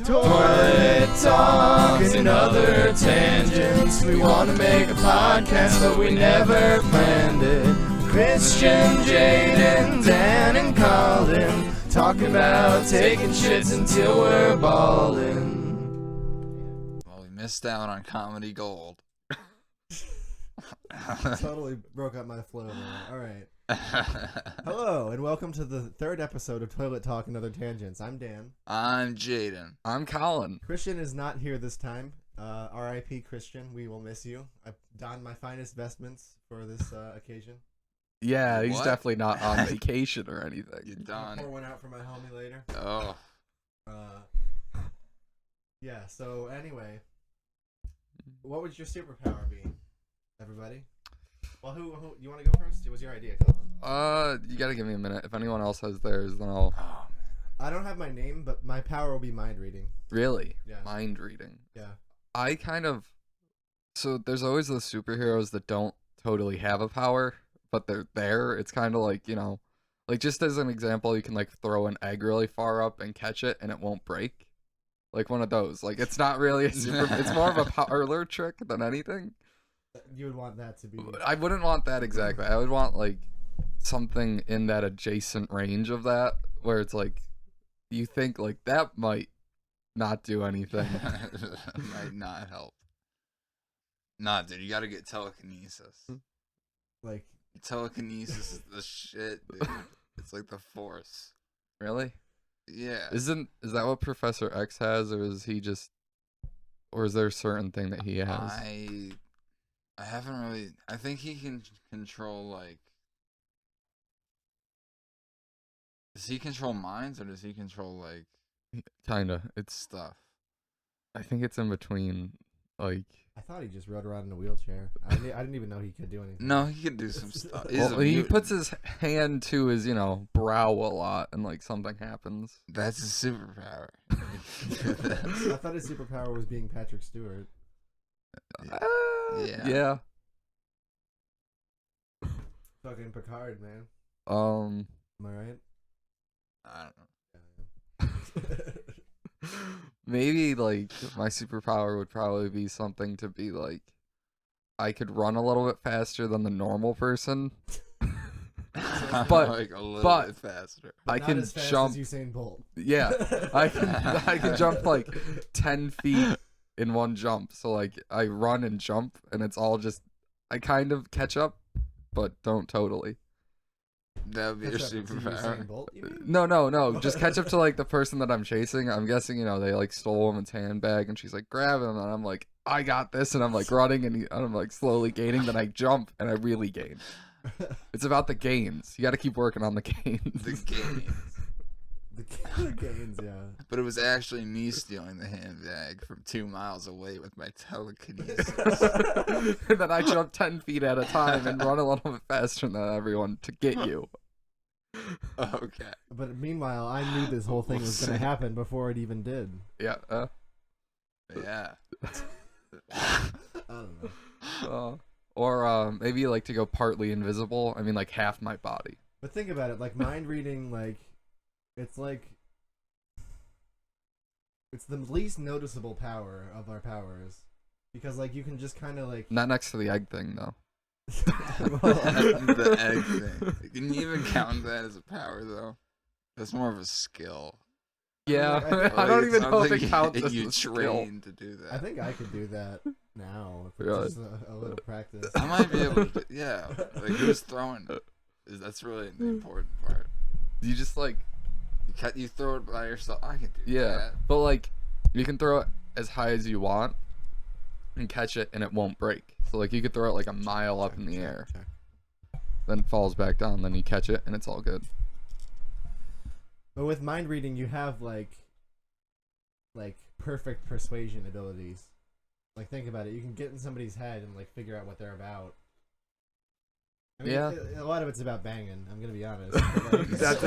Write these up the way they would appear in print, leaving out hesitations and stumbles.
Toilet talk and other tangents. We want to make a podcast, but we never planned it. Christian, Jayden, Dan, and Colin talking about taking shits until we're ballin'. Well, we missed out on comedy gold. Totally broke up my flow there. All right. Hello, and welcome to the third episode of Toilet Talk and Other Tangents. I'm Dan. I'm Jayden. I'm Colin. Christian is not here this time. R.I.P. Christian, we will miss you. I donned my finest vestments for this occasion. Yeah, he's What? definitely not on vacation or anything. You're I'll done. pour one out for my homie later. Oh. Yeah, so anyway, what would your superpower be, everybody? Well, who you want to go first? It was your idea, Colin. You gotta give me a minute. If anyone else has theirs, then I'll... Oh, man. I don't have my name, but my power will be mind reading. Really? Yeah. Mind reading. Yeah. I kind of... So there's always those superheroes that don't totally have a power, but they're there. It's kind of like, you know... Like, just as an example, you can, like, throw an egg really far up and catch it, and it won't break. Like, one of those. Like, it's not really a super... It's more of a parlor trick than anything. You would want that to be... I wouldn't want that exactly. I would want, like, something in that adjacent range of that, where it's like, you think, like, that might not do anything. Might not help. Nah, dude, you gotta get telekinesis. Like... Telekinesis is the shit, dude. It's like the Force. Really? Yeah. Is that what Professor X has, or is he just... Or is there a certain thing that he has? I haven't really... I think he can control, like... Does he control minds, or does he control, like... Kinda. It's... stuff? I think it's in between, like... I thought he just rode around in a wheelchair. I didn't even know he could do anything. No, he can do some stuff. He's Well, a he mutant. puts his hand to his, brow a lot, and, like, something happens. That's a superpower. I thought his superpower was being Patrick Stewart. Yeah. Yeah. Fucking Picard, man. Um... Am I right? I don't know. Maybe, like, my superpower would probably be something to be, like, I could run a little bit faster than the normal person. But- like a little but- bit faster. I Not can as fast jump. as Usain Bolt. Yeah, I can jump, like, 10 feet in one jump. So, like, I run and jump, and it's all just, I kind of catch up, but don't totally. That would be your Catch up to Usain superpower. Bolt, you mean? No. Just catch up to, like, the person that I'm chasing. I'm guessing, they, like, stole a woman's handbag, and she's, like, grabbing him, and I'm like, I got this, and I'm, like, running, and I'm, like, slowly gaining, then I jump, and I really gain. It's about the gains. You gotta keep working on the gains. The gains. The gains, yeah. But it was actually me stealing the handbag from 2 miles away with my telekinesis. And then I jump 10 feet at a time and run a little bit faster than everyone to get you. Okay. But meanwhile, I knew this whole thing was going to happen before it even did. Yeah. Yeah. I don't know. Or maybe like to go partly invisible. I mean, like half my body. But think about it, like mind reading, it's the least noticeable power of our powers. Because, like, you can just kind of, like... Not next to the egg thing, though. The egg thing. Can you even count that as a power, though? That's more of a skill. Yeah, Like, I don't Like, even know if something it counts as you a skill. train to do that. I think I could do that now. If Really? it's just a little practice. I might be able to. Yeah. Like, who's throwing it? That's really the important part. You just like, You throw it by yourself. I can do yeah, that. but like, you can throw it as high as you want and catch it, and it won't break. So like, you could throw it like a mile up in the air, then it falls back down, then you catch it, and it's all good. But with mind reading, you have like perfect persuasion abilities. Like, think about it. You can get in somebody's head and like figure out what they're about. I mean, Yeah. a lot of it's about banging. I'm gonna be honest. But, like, That's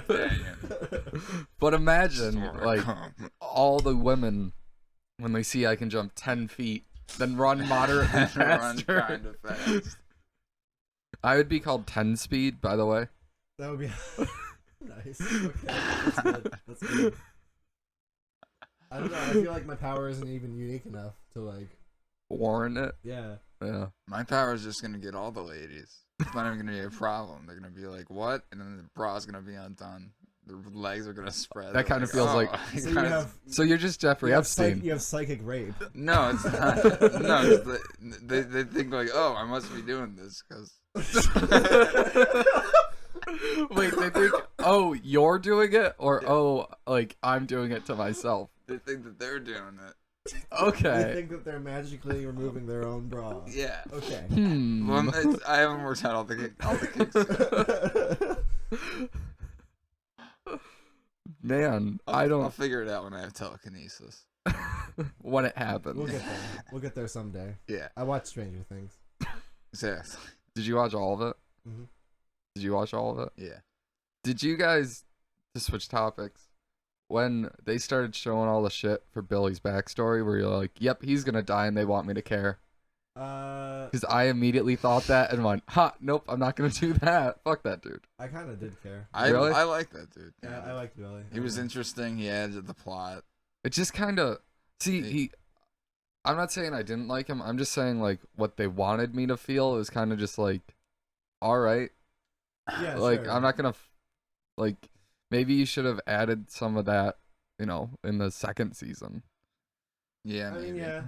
it. But imagine like all the women when they see I can jump 10 feet, then run moderately Run faster. kind of fast. I would be called 10 speed, by the way. That would be nice. Okay, that's good. That's good. I don't know. I feel like my power isn't even unique enough to like. Warrant it. Yeah. Yeah. My power is just gonna get all the ladies. It's not even gonna be a problem. They're gonna be like, "What?" And then the bra's gonna be undone. Their legs are gonna spread. That They're kind of feels like- So you have. So you're just Jeffrey Epstein. You have psychic rape. No, it's not. No, they think like, "Oh, I must be doing this because." Wait, they think, oh, you're doing it, or oh, like I'm doing it to myself. They think that they're doing it. They Okay. think that they're magically removing their own bra. Yeah. Okay. Hmm. Well, I haven't worked out all the kinks. Man, I I'll don't. figure it out when I have telekinesis. When it happens. We'll get there. We'll get there someday. Yeah. I watched Stranger Things. Exactly. Did you watch all of it? Mhm. Did you watch all of it? Yeah. Did you guys, to switch topics, when they started showing all the shit for Billy's backstory, where you're like, yep, he's gonna die and they want me to care? Because I immediately thought that and went, ha, nope, I'm not gonna do that. Fuck that dude. I kind of did care. Really? I like that dude. Yeah, I liked Billy. He was interesting. He added to the plot. It just kind of, see, I'm not saying I didn't like him. I'm just saying, like, what they wanted me to feel is kind of just like, all right. Yeah, Like, sure. I'm not gonna, like, maybe you should have added some of that, you know, in the second season. Yeah, I maybe. mean, yeah.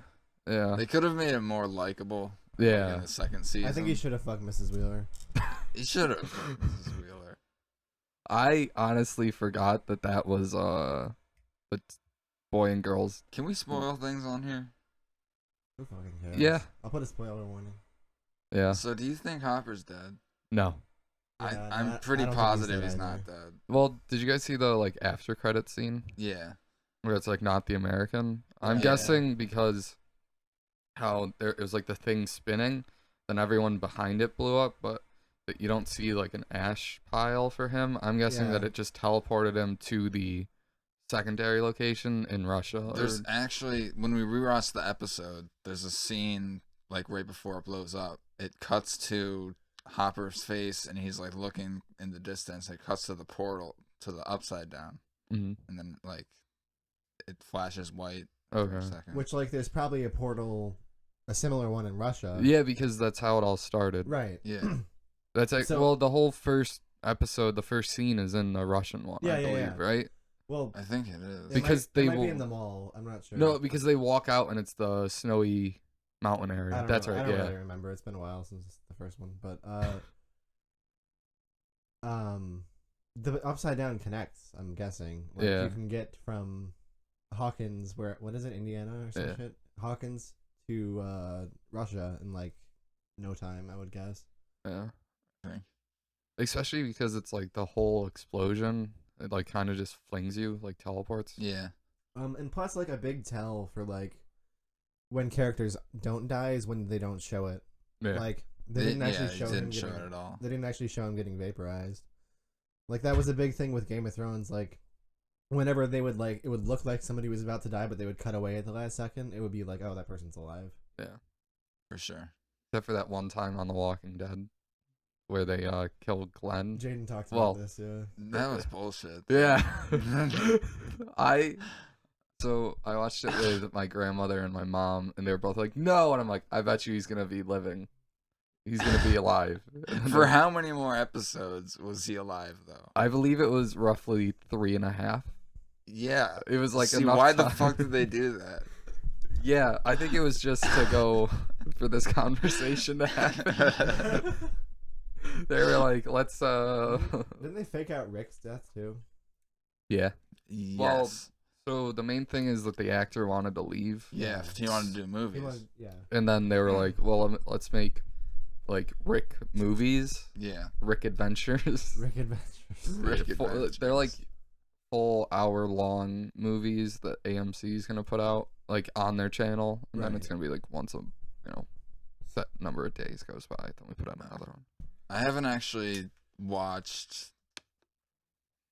Yeah. They could have made it more likable. Like, Yeah. in the second season. I think he should have fucked Mrs. Wheeler. He should have. Mrs. Wheeler. I honestly forgot that was, the boy and girls. Can we spoil things on here? Who fucking cares? Yeah. I'll put a spoiler warning. Yeah. So, do you think Hopper's dead? No. Yeah, I'm pretty I don't think positive he's he's dead not either. dead. Well, did you guys see the, like, after credit scene? Yeah. Where it's like not the American. I'm Yeah. guessing because how it was like the thing spinning, then everyone behind it blew up, but you don't see like an ash pile for him. I'm guessing that Yeah. it just teleported him to the secondary location in Russia. There's actually, when we rewatched the episode, there's a scene like right before it blows up. It cuts to Hopper's face and he's like looking in the distance. It cuts to the portal to the upside down, Mhm. and then like it flashes white for a Okay. second. Which, like, there's probably a portal, a similar one in Russia. Yeah, because that's how it all started. Right. Yeah. That's like, So- well, the whole first episode, the first scene is in the Russian one, I Yeah, yeah, believe, yeah. right? Well, I think it is. it Because might, they it might will- be in the mall. I'm not sure. No, because they walk out and it's the snowy mountain area. I don't That's know. I right. don't Yeah. really remember. It's been a while since the first one, but the upside down connects. I'm guessing. Like, Yeah. You can get from Hawkins, what is it, Indiana or some Yeah. shit? Hawkins to Russia in like no time, I would guess. Yeah. Okay. Especially because it's like the whole explosion, it like kind of just flings you, like teleports. Yeah. And plus, like, a big tell for like when characters don't die is when they don't show it. Yeah. Like they didn't actually show him didn't show getting, it at all. They didn't actually show him getting vaporized. Like, that was a big thing with Game of Thrones. Like, whenever they would, like, it would look like somebody was about to die, but they would cut away at the last second, it would be like, oh, that person's alive. Yeah. For sure. Except for that one time on The Walking Dead where they killed Glenn. Jaden talked Well, about this, yeah. That was bullshit. Yeah. I watched it with my grandmother and my mom, and they were both like, "No," and I'm like, "I bet you he's gonna be living. He's gonna be alive." For how many more episodes was he alive though? I believe it was roughly 3.5. Yeah. It was like See, enough why the time. fuck did they do that? Yeah, I think it was just to go for this conversation to happen. They were like, let's Didn't they fake out Rick's death, too? yeah. Well, Yes. So the main thing is that the actor wanted to leave, Yeah, if he wanted to do He movies. was, yeah. and then they were like, well, let's make like Rick movies, Yeah. Rick Adventures. Rick Adventures. Rick They're like Adventures. full hour-long movies that AMC is gonna put out like on their channel, and then Right. it's gonna be like once a set number of days goes by, then we put out another one. I haven't actually watched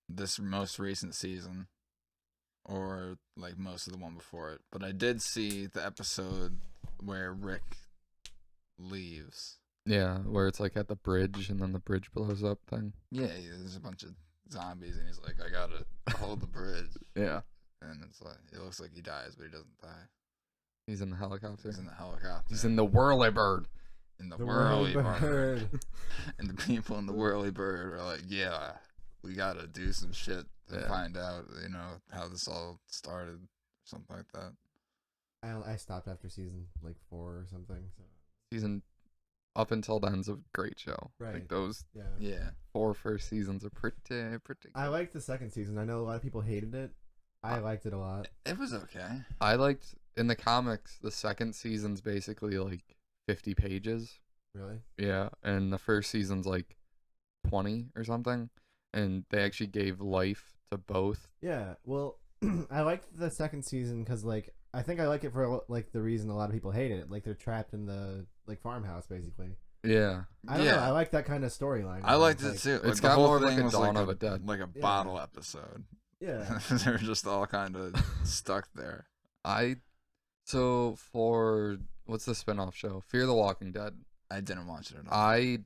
this most recent season or like most of the one before it, but I did see the episode where Rick leaves. Yeah, where it's like at the bridge and then the bridge blows up thing. Yeah, there's a bunch of zombies and he's like, I gotta hold the bridge. Yeah. and it's like it looks like he dies, but he doesn't die. He's in the helicopter. He's in the helicopter. He's in the whirlybird. In the whirly whirly bird. bird. And the people in the whirly bird are like, yeah, we gotta do some shit to find out, how this all started, something like that. I stopped after season like 4 or something. So. Season up until then's a great show. Right. Like those Yeah. 4 first seasons are pretty good. I liked the second season. I know a lot of people hated it. I liked it a lot. It was okay. I liked in the comics the second season's basically like 50 pages. Really? Yeah, and the first season's like 20 or something, and they actually gave life to both. Yeah. Well, I liked the second season because like I think I like it for like the reason a lot of people hate it. Like they're trapped in the like farmhouse basically. Yeah. I don't know. I like that kind of storyline. I liked it too. It's the got whole more thing like a was Dawn like of a Dead. like a bottle episode. Yeah. They were just all kind of stuck there. So for what's the spinoff show? Fear the Walking Dead. I didn't watch it at all. I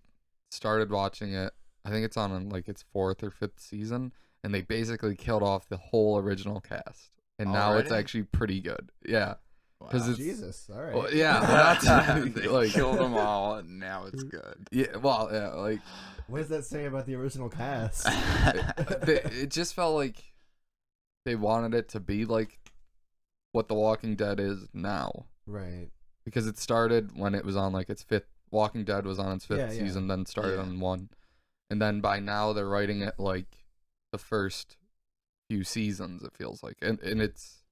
started watching it. I think it's on like its 4th or 5th season, and they basically killed off the whole original cast, and now it's Already? actually pretty good. Yeah, because Wow. it's Jesus. All right. well, yeah, well, that's They like killed them all, and now it's good. yeah, well, yeah, like What does that say about the original cast? it just felt like they wanted it to be like what The Walking Dead is now, Right. because it started when it was on like its 5th. Walking Dead was on its 5th Yeah, yeah. season, then started Yeah. on 1, and then by now they're writing it like the first few seasons. It feels like, and it's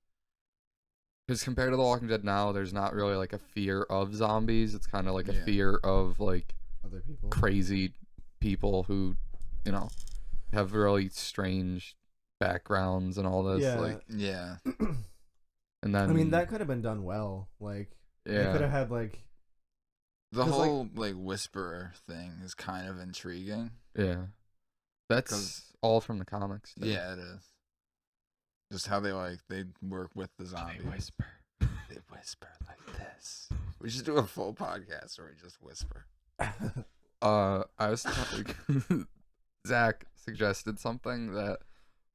because compared to The Walking Dead now, there's not really like a fear of zombies. It's kind of like a Yeah. fear of like Other people. crazy people who, have really strange backgrounds and all this. Yeah. Like, Yeah. and then I mean, that could have been done well. Like, they could yeah, have had like. The 'Cause, whole like whisperer thing is kind of intriguing. yeah, that's 'Cause- all from the comics. Too. Yeah, it is. Just how they work with the zombies. They whisper. They whisper like this. We should do a full podcast where we just whisper. I was Zach suggested something that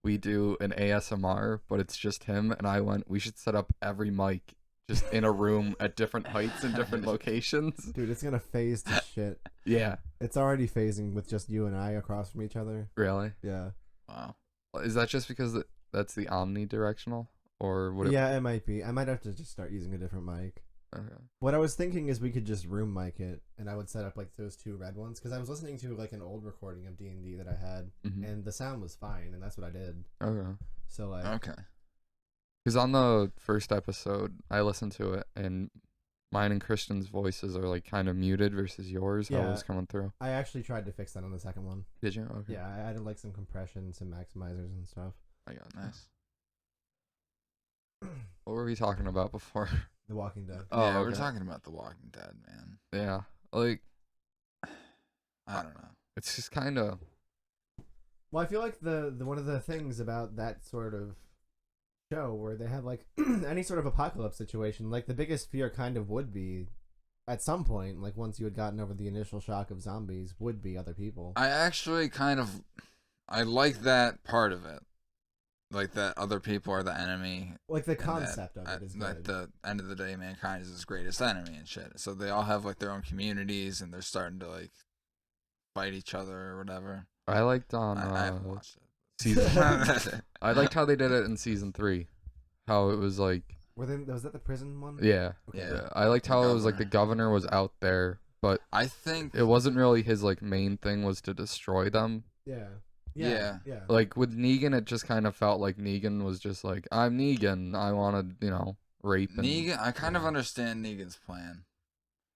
we do an ASMR, but it's just him, and I went, we should set up every mic just in a room at different heights and different locations. Dude, it's gonna phase to shit. Yeah, It's already phasing with just you and I across from each other. really? Yeah. Wow. Is that just because that's the omnidirectional, or would it? Yeah, it might be. I might have to just start using a different mic. Okay. What I was thinking is we could just room mic it, and I would set up like those 2 red ones because I was listening to like an old recording of D&D that I had, Mhm. and the sound was fine, and that's what I did. Okay. So like, Okay. Because on the first episode, I listened to it, and mine and Christian's voices are like kind of muted versus yours. How it Yeah. was coming through. I actually tried to fix that on the second one. Did you? Okay. Yeah, I added like some compression, some maximizers and stuff. I got Nice. What were we talking about before? The Walking Dead. Oh, Yeah, we're okay. talking about The Walking Dead, man. Yeah, like I don't know. it's just kind of Well, I feel like the one of the things about that sort of show where they have like any sort of apocalypse situation, like the biggest fear kind of would be at some point, like once you had gotten over the initial shock of zombies, would be other people. I actually I like that part of it. Like that other people are the enemy. Like the and concept of that, it is at good. the end of the day, mankind is his greatest enemy and shit. So they all have like their own communities and they're starting to like fight each other or whatever. I liked on I haven't watched it. season. I liked how they did it in season 3. How it was like, Was that the prison one? yeah, Okay. Yeah. I liked The how it was like the governor was out there, but I think it wasn't really his like main thing was to destroy them. Yeah. Yeah. Yeah. Like with Negan, it just kind of felt like Negan was just like, I'm Negan. I want to, rape and Negan. I kind of understand Negan's plan.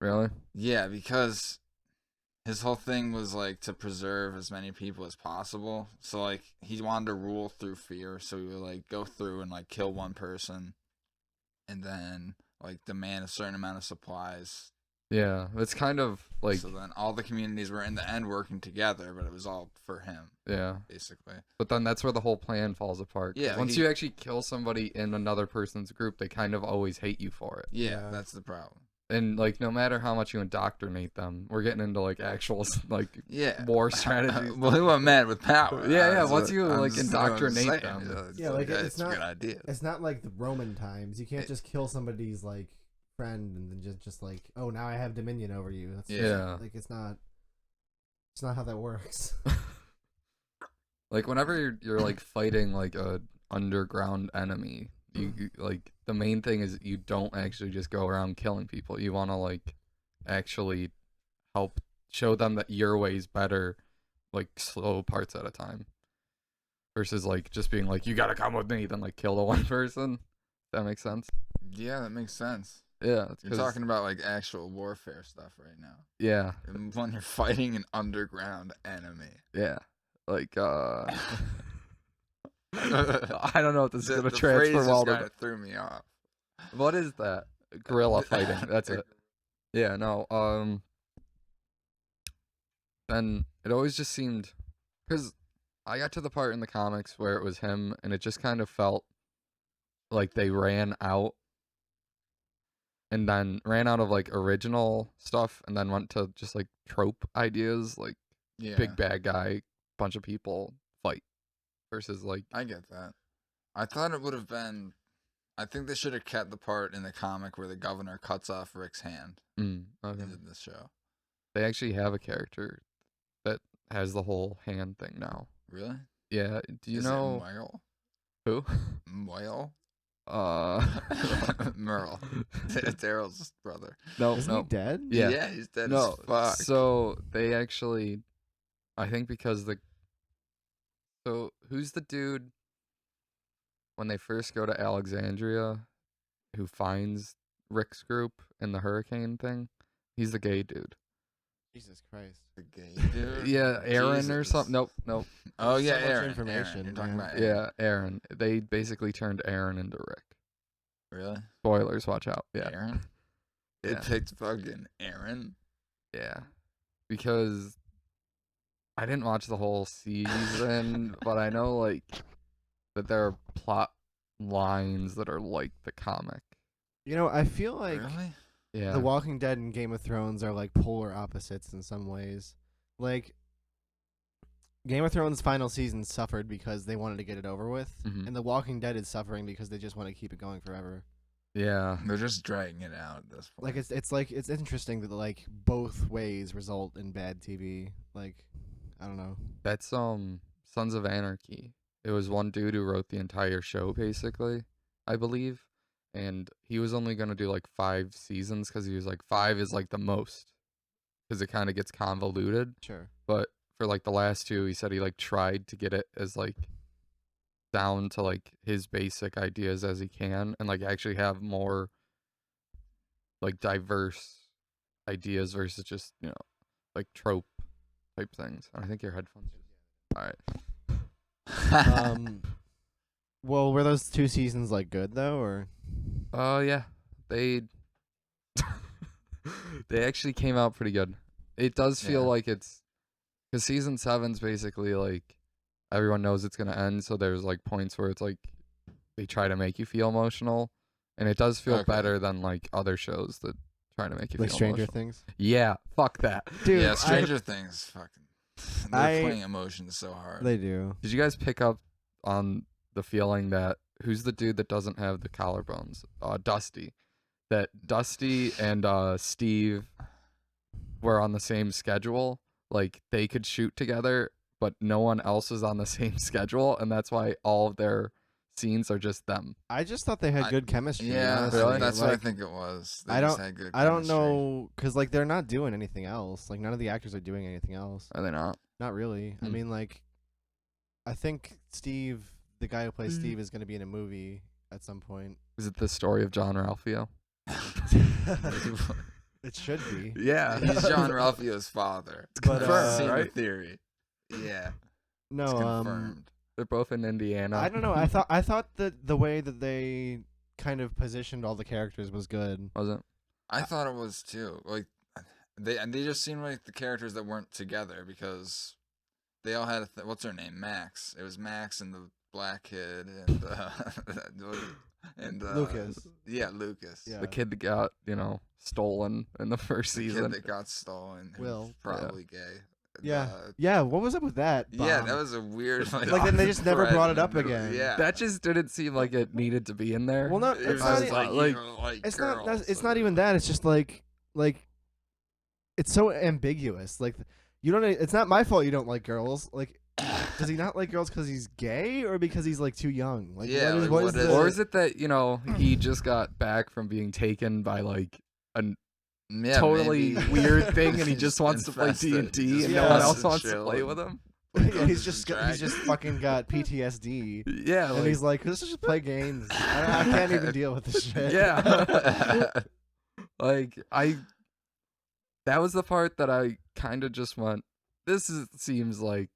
really. Yeah, because his whole thing was like to preserve as many people as possible. So like he wanted to rule through fear. So he would like go through and like kill one person, and then like demand a certain amount of supplies. Yeah, it's kind of like So then all the communities were in the end working together, but it was all for him, yeah. basically. But then that's where the whole plan falls apart. 'Cause Yeah, once he- you actually kill somebody in another person's group, they kind of always hate you for it. Yeah, Yeah. that's the problem. And like, no matter how much you indoctrinate them, we're getting into like actual like Yeah. war strategies. Well, who a man with power? Yeah, That's once what- you I'm like just- I'm just indoctrinate saying, them. Yeah, like, it's it's a not- good idea. It's not like the Roman times. You can't just kill somebody's like friend and then just like, oh, now I have dominion over you. That's just, Yeah. like it's not how that works. Like whenever you're like fighting like a underground enemy, like the main thing is you don't actually just go around killing people. You want to like actually help show them that your way's better, like slow parts at a time, versus like just being like, you gotta come with me, then like kill the one person. That makes sense. Yeah, that makes sense. Yeah, You're talking about like actual warfare stuff right now. Yeah, And when you're fighting an underground enemy. yeah. Like I don't know if this is gonna the transfer phrase just well kind to. of threw me off. What is that? Guerrilla fighting. That's it. Yeah, no. And it always just seemed, because I got to the part in the comics where it was him, and it just kind of felt like they ran out, and then ran out of like original stuff, and then went to just like trope ideas, like Yeah, big bad guy, bunch of people fight, versus like I get that. I thought it would have been. I think they should have kept the part in the comic where the governor cuts off Rick's hand okay. in this show. They actually have a character that has the whole hand thing now. Really? Yeah, do you Is know it Moyle? who? Moyle? Uh, Merle. Daryl's brother. no, Isn't no. he dead? Yeah. He's dead No, as fuck. so they actually, I think because so who's the dude when they first go to Alexandria who finds Rick's group in the hurricane thing? He's the gay dude. Jesus Christ. The gay dude? Yeah, Aaron or Jesus. something. Nope. Oh, There's yeah, so much Aaron. information, Aaron. You're talking yeah. about Yeah, Aaron. Aaron. They basically turned Aaron into Rick. Really? Spoilers, watch out. Yeah. Aaron? They Yeah. picked fucking Aaron? Yeah. Because I didn't watch the whole season, but I know like that there are plot lines that are like the comic. You know, I feel like Really? Yeah. The Walking Dead and Game of Thrones are like polar opposites in some ways. Like Game of Thrones' final season suffered because they wanted to get it over with, Mhm. and The Walking Dead is suffering because they just want to keep it going forever. Yeah. They're just dragging it out at this point. Like it's interesting that like both ways result in bad TV. Like I don't know. That's Sons of Anarchy. It was one dude who wrote the entire show basically, I believe. And he was only going to do like 5 seasons cuz he was like 5 is like the most cuz it kind of gets convoluted. Sure. But for like the last 2, he said he like tried to get it as like down to like his basic ideas as he can, and like actually have more like diverse ideas versus just, you know, like trope type things. And I think your headphones. All right. Well, were those 2 seasons like good though, or Yeah. They they actually came out pretty good. It does feel Yeah. like it's cuz season 7's basically like everyone knows it's going to end, so there's like points where it's like they try to make you feel emotional, and it does feel Okay. better than like other shows that try to make you like feel Stranger emotional. Things? Yeah, fuck that. Dude, yeah, Stranger Things fucking. They're I- playing emotions so hard. They do. Did you guys pick up on the feeling that who's the dude that doesn't have the collarbones? Dusty. That Dusty and Steve were on the same schedule. Like they could shoot together, but no one else is on the same schedule, and that's why all of their scenes are just them. I just thought they had I- good chemistry. Yeah, honestly. Really? that's what I Like, think it was. They I just don't- had good I don't chemistry. know, cause like they're not doing anything else. Like none of the actors are doing anything else. Are they not? Not really. I Hmm. mean, like, I think Steve, the guy who plays Steve, is gonna be in a movie at some point. Is it the story of John Ralphio? It should be. Yeah. He's John Ralphio's father. But, I've seen the right? theory. Yeah, it's No, confirmed. They're both in Indiana. I don't know. I thought that the way that they kind of positioned all the characters was good. Wasn't. I thought it was too. Like they just seemed like the characters that weren't together because they all had what's her name, Max. It was Max and the black kid and And Lucas. Yeah, Lucas. Yeah. The kid that got, stolen in the first The season. kid that got stolen. who's Will. probably gay. Yeah. Uh, Yeah, what was up with that? yeah, bomb? that was a weird. Like then they just never thread brought in it the up middle. again. Yeah. That just didn't seem like it needed to be in there. Well, no, It it's was not. just like, like- you don't like It's girls. not. It's not even that. It's just like it's so ambiguous. Like you don't. It's not my fault you don't like girls. Like, does he not like girls because he's gay or because he's like too young? Like, Yeah, like, what what is is the? Or is it that, he just got back from being taken by like a Yeah, totally maybe. weird thing and he He's just wants to play infested. D&D He and just no one wants else to wants to chill play and- with him? Yeah, he's Just just fucking got PTSD. Yeah, And he's like, let's just play games. I can't even deal with this shit. yeah. Like that was the part that I kind of just went, seems like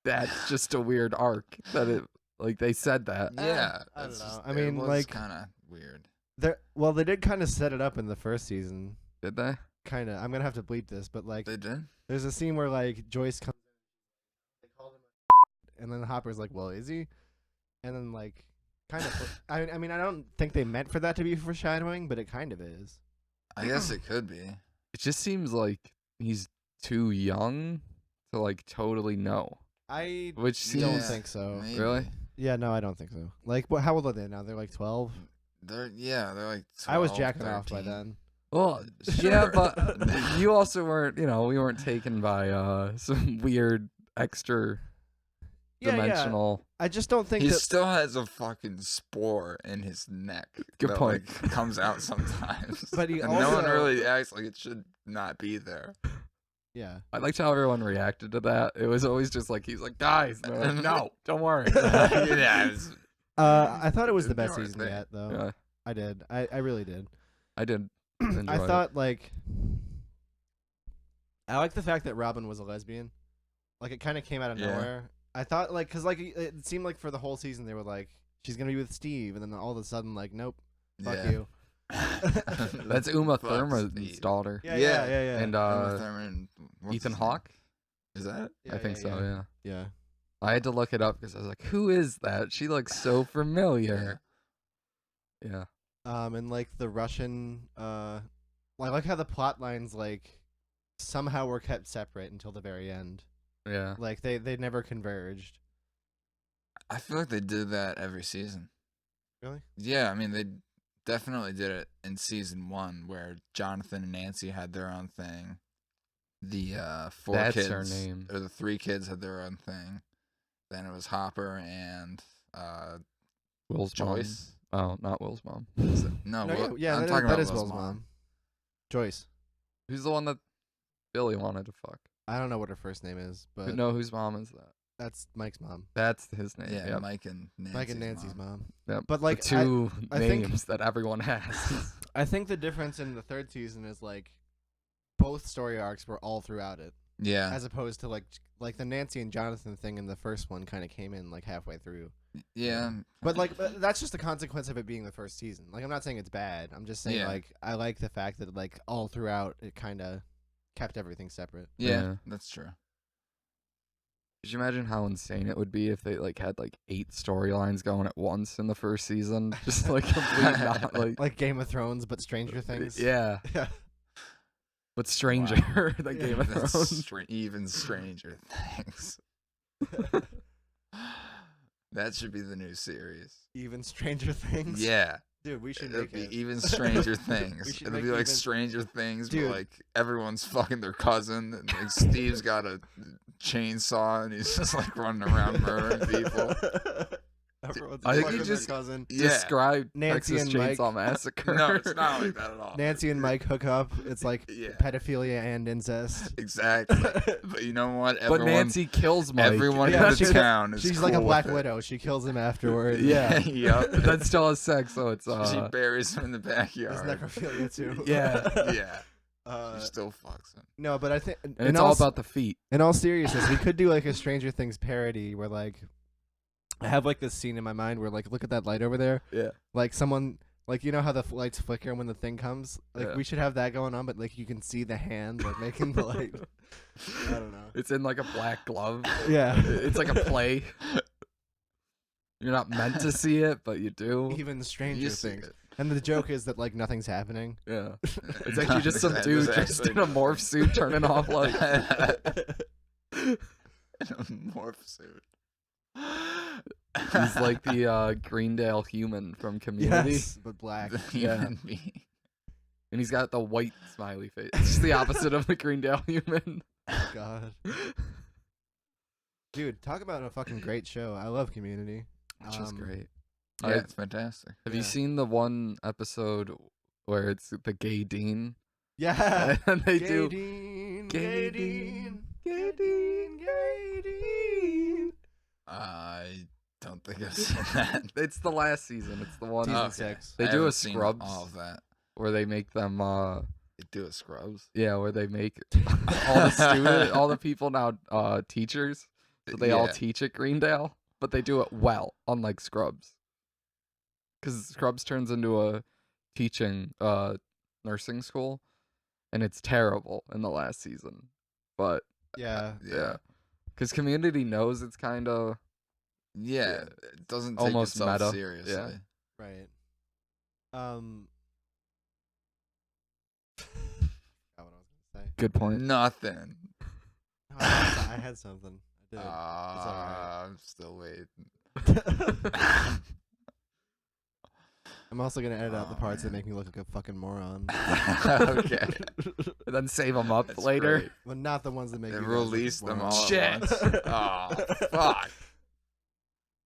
that's just a weird arc that it like they said that. Yeah, I don't that's know. just- I mean, it was like- kind of weird. They did kind of set it up in the first season. Did they? Kind of. I'm gonna have to bleep this, but like, They did. there's a scene where like Joyce comes in, they call him and then Hopper's like, well, is he? And then like, kind of. I mean, I don't think they meant for that to be foreshadowing, but it kind of is. I guess it could be. It just seems like he's too young to like totally know. I Which don't seems think so. Maybe. Really? Yeah, no, I don't think so. Like, how old are they now? They're like 12. They're like. 12, I was jacking off by 13. then. well, Sure. yeah, but you also weren't, we weren't taken by some weird extra Yeah, dimensional. I just don't think He that. still has a fucking spore in his neck. Good that, point. Like, comes out sometimes. But he and no one also- really acts like it should not be there. Yeah. I liked how everyone reacted to that. It was always just like he's like, guys, and they're like, no, don't worry. Yeah, it's- I thought it was the best Ignore season it. yet, though. Yeah, I did. I really did. I did. Enjoy I it. thought like I like the fact that Robin was a lesbian. Like it kind of came out of Yeah. nowhere. I thought like because like it seemed like for the whole season they were like she's gonna be with Steve, and then all of a sudden like nope, fuck yeah. you. That's Uma Fuck Thurman's Steve. daughter. Yeah. And Uma Thurman, what's Ethan his name? Hawke? Is that? Yeah, I think so, yeah. Yeah. I had to look it up because I was like, who is that? She looks so familiar. Yeah. And like the Russian I like how the plot lines like somehow were kept separate until the very end. Yeah. Like they never converged. I feel like they did that every season. Really? Yeah, I mean they definitely did it in season 1 where Jonathan and Nancy had their own thing. The 4 That's kids her name. or the 3 kids had their own thing. Then it was Hopper and Will's Joyce. mom. Oh, not Will's mom. No, No, Will, yeah, I'm that talking that about is Will's Will's mom. mom. Joyce. Who's the one that Billy wanted to fuck? I don't know what her first name is, but No, whose mom is that? that's Mike's mom. That's his name. Yeah, Yep. Mike and Nancy's Mike and Nancy's mom. Yep. But like the two I think- names that everyone has. I think the difference in the third season is like both story arcs were all throughout it, Yeah, as opposed to like the Nancy and Jonathan thing in the first one kind of came in like halfway through. yeah. But that's just a consequence of it being the first season. Like I'm not saying it's bad. I'm just saying Yeah. like I like the fact that like all throughout it kind of kept everything separate. Yeah, Yeah. that's true. Could you imagine how insane it would be if they like had like 8 storylines going at once in the first season? Just like complete not like Like Game of Thrones, but Stranger Things. yeah, Yeah. but stranger than Yeah, Game of That's Thrones. even stranger things. That should be the new series. Even Stranger Things. Yeah, Dude, we should it'll make be it. even Stranger Things. We should It'll make be like even- Stranger Things, Dude. but like everyone's fucking their cousin. And like Steve's got a chainsaw and he's just like running around murdering people. Everyone's I think fucking you their just- cousin. Yeah. Describe Nancy Texas and Mike. Chainsaw Massacre. No, it's not like that at all. Nancy and Mike hook up. It's like Yeah, pedophilia and incest. exactly. But you know what? But Everyone, Nancy kills Mike. everyone Yeah, in she- the town is She's like a cool Black with it. Widow. She kills him afterward. Yeah. Yep. That still has sex, so it's She buries him in the There's backyard. necrophilia too. Yeah. Yeah. She still fucks him. No, but I think and it's all about the feet. in all seriousness, we could do like a Stranger Things parody where like I have like this scene in my mind where like look at that light over there. Yeah. Like someone like you know how the lights flicker when the thing comes. Like Yeah. we should have that going on, but like you can see the hand like making the light. I don't know. It's in like a black glove. Yeah. It's like a play. You're not meant to see it, but you do. Even Stranger You see Things. it. And the joke is that like nothing's happening. Yeah. It's actually just some It's dude dressed actually in a morph suit turning off lights. in a morph suit. He's like the Greendale human from Community. Yes, but black. The human being. And he's got the white smiley face. It's just the opposite of the Greendale human. Oh God. Dude, talk about a fucking great show. I love Community. Which is great. Yeah, it's fantastic. Have you Yeah. seen the one episode where it's the gay dean? Yeah. And they Gay do. Dean, Gay Gay Dean, Dean, Gay Dean, Gay Dean. I don't think I've seen that. It's the last season. It's the one Season Okay. 6. They I do a haven't seen Scrubs. all of that. where they make them. They do a Scrubs. Yeah, where they make all the people now teachers. So they all Yeah. teach at Greendale, but they do it well, unlike Scrubs. Because Scrubs turns into a teaching nursing school, and it's terrible in the last season. But Yeah. yeah, because Community knows it's kind of Yeah, it doesn't take Almost itself meta, seriously. yeah. Right. Forgot what I was gonna say. good point. Nothing. No, I had something. I did. alright. I'm still waiting. I'm also gonna edit out the Oh, parts that man. make me look like a fucking moron. Okay. And then save them up That's later. great. But not the ones that make And you guys look release like them all morons. at Shit. once. Oh, fuck.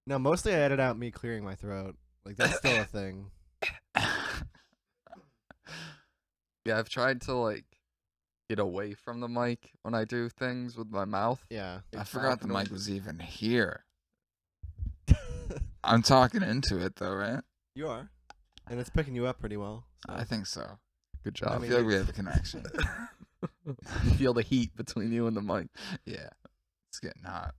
No, mostly I edit out me clearing my throat. Like that's still a thing. Yeah, I've tried to like get away from the mic when I do things with my mouth. Yeah. I forgot the mic was even here. I'm talking into it though, right? You are. And it's picking you up pretty well. So. I think so. Good I job. mean, feel like we have a connection. You feel the heat between you and the mic. Yeah. It's getting hot.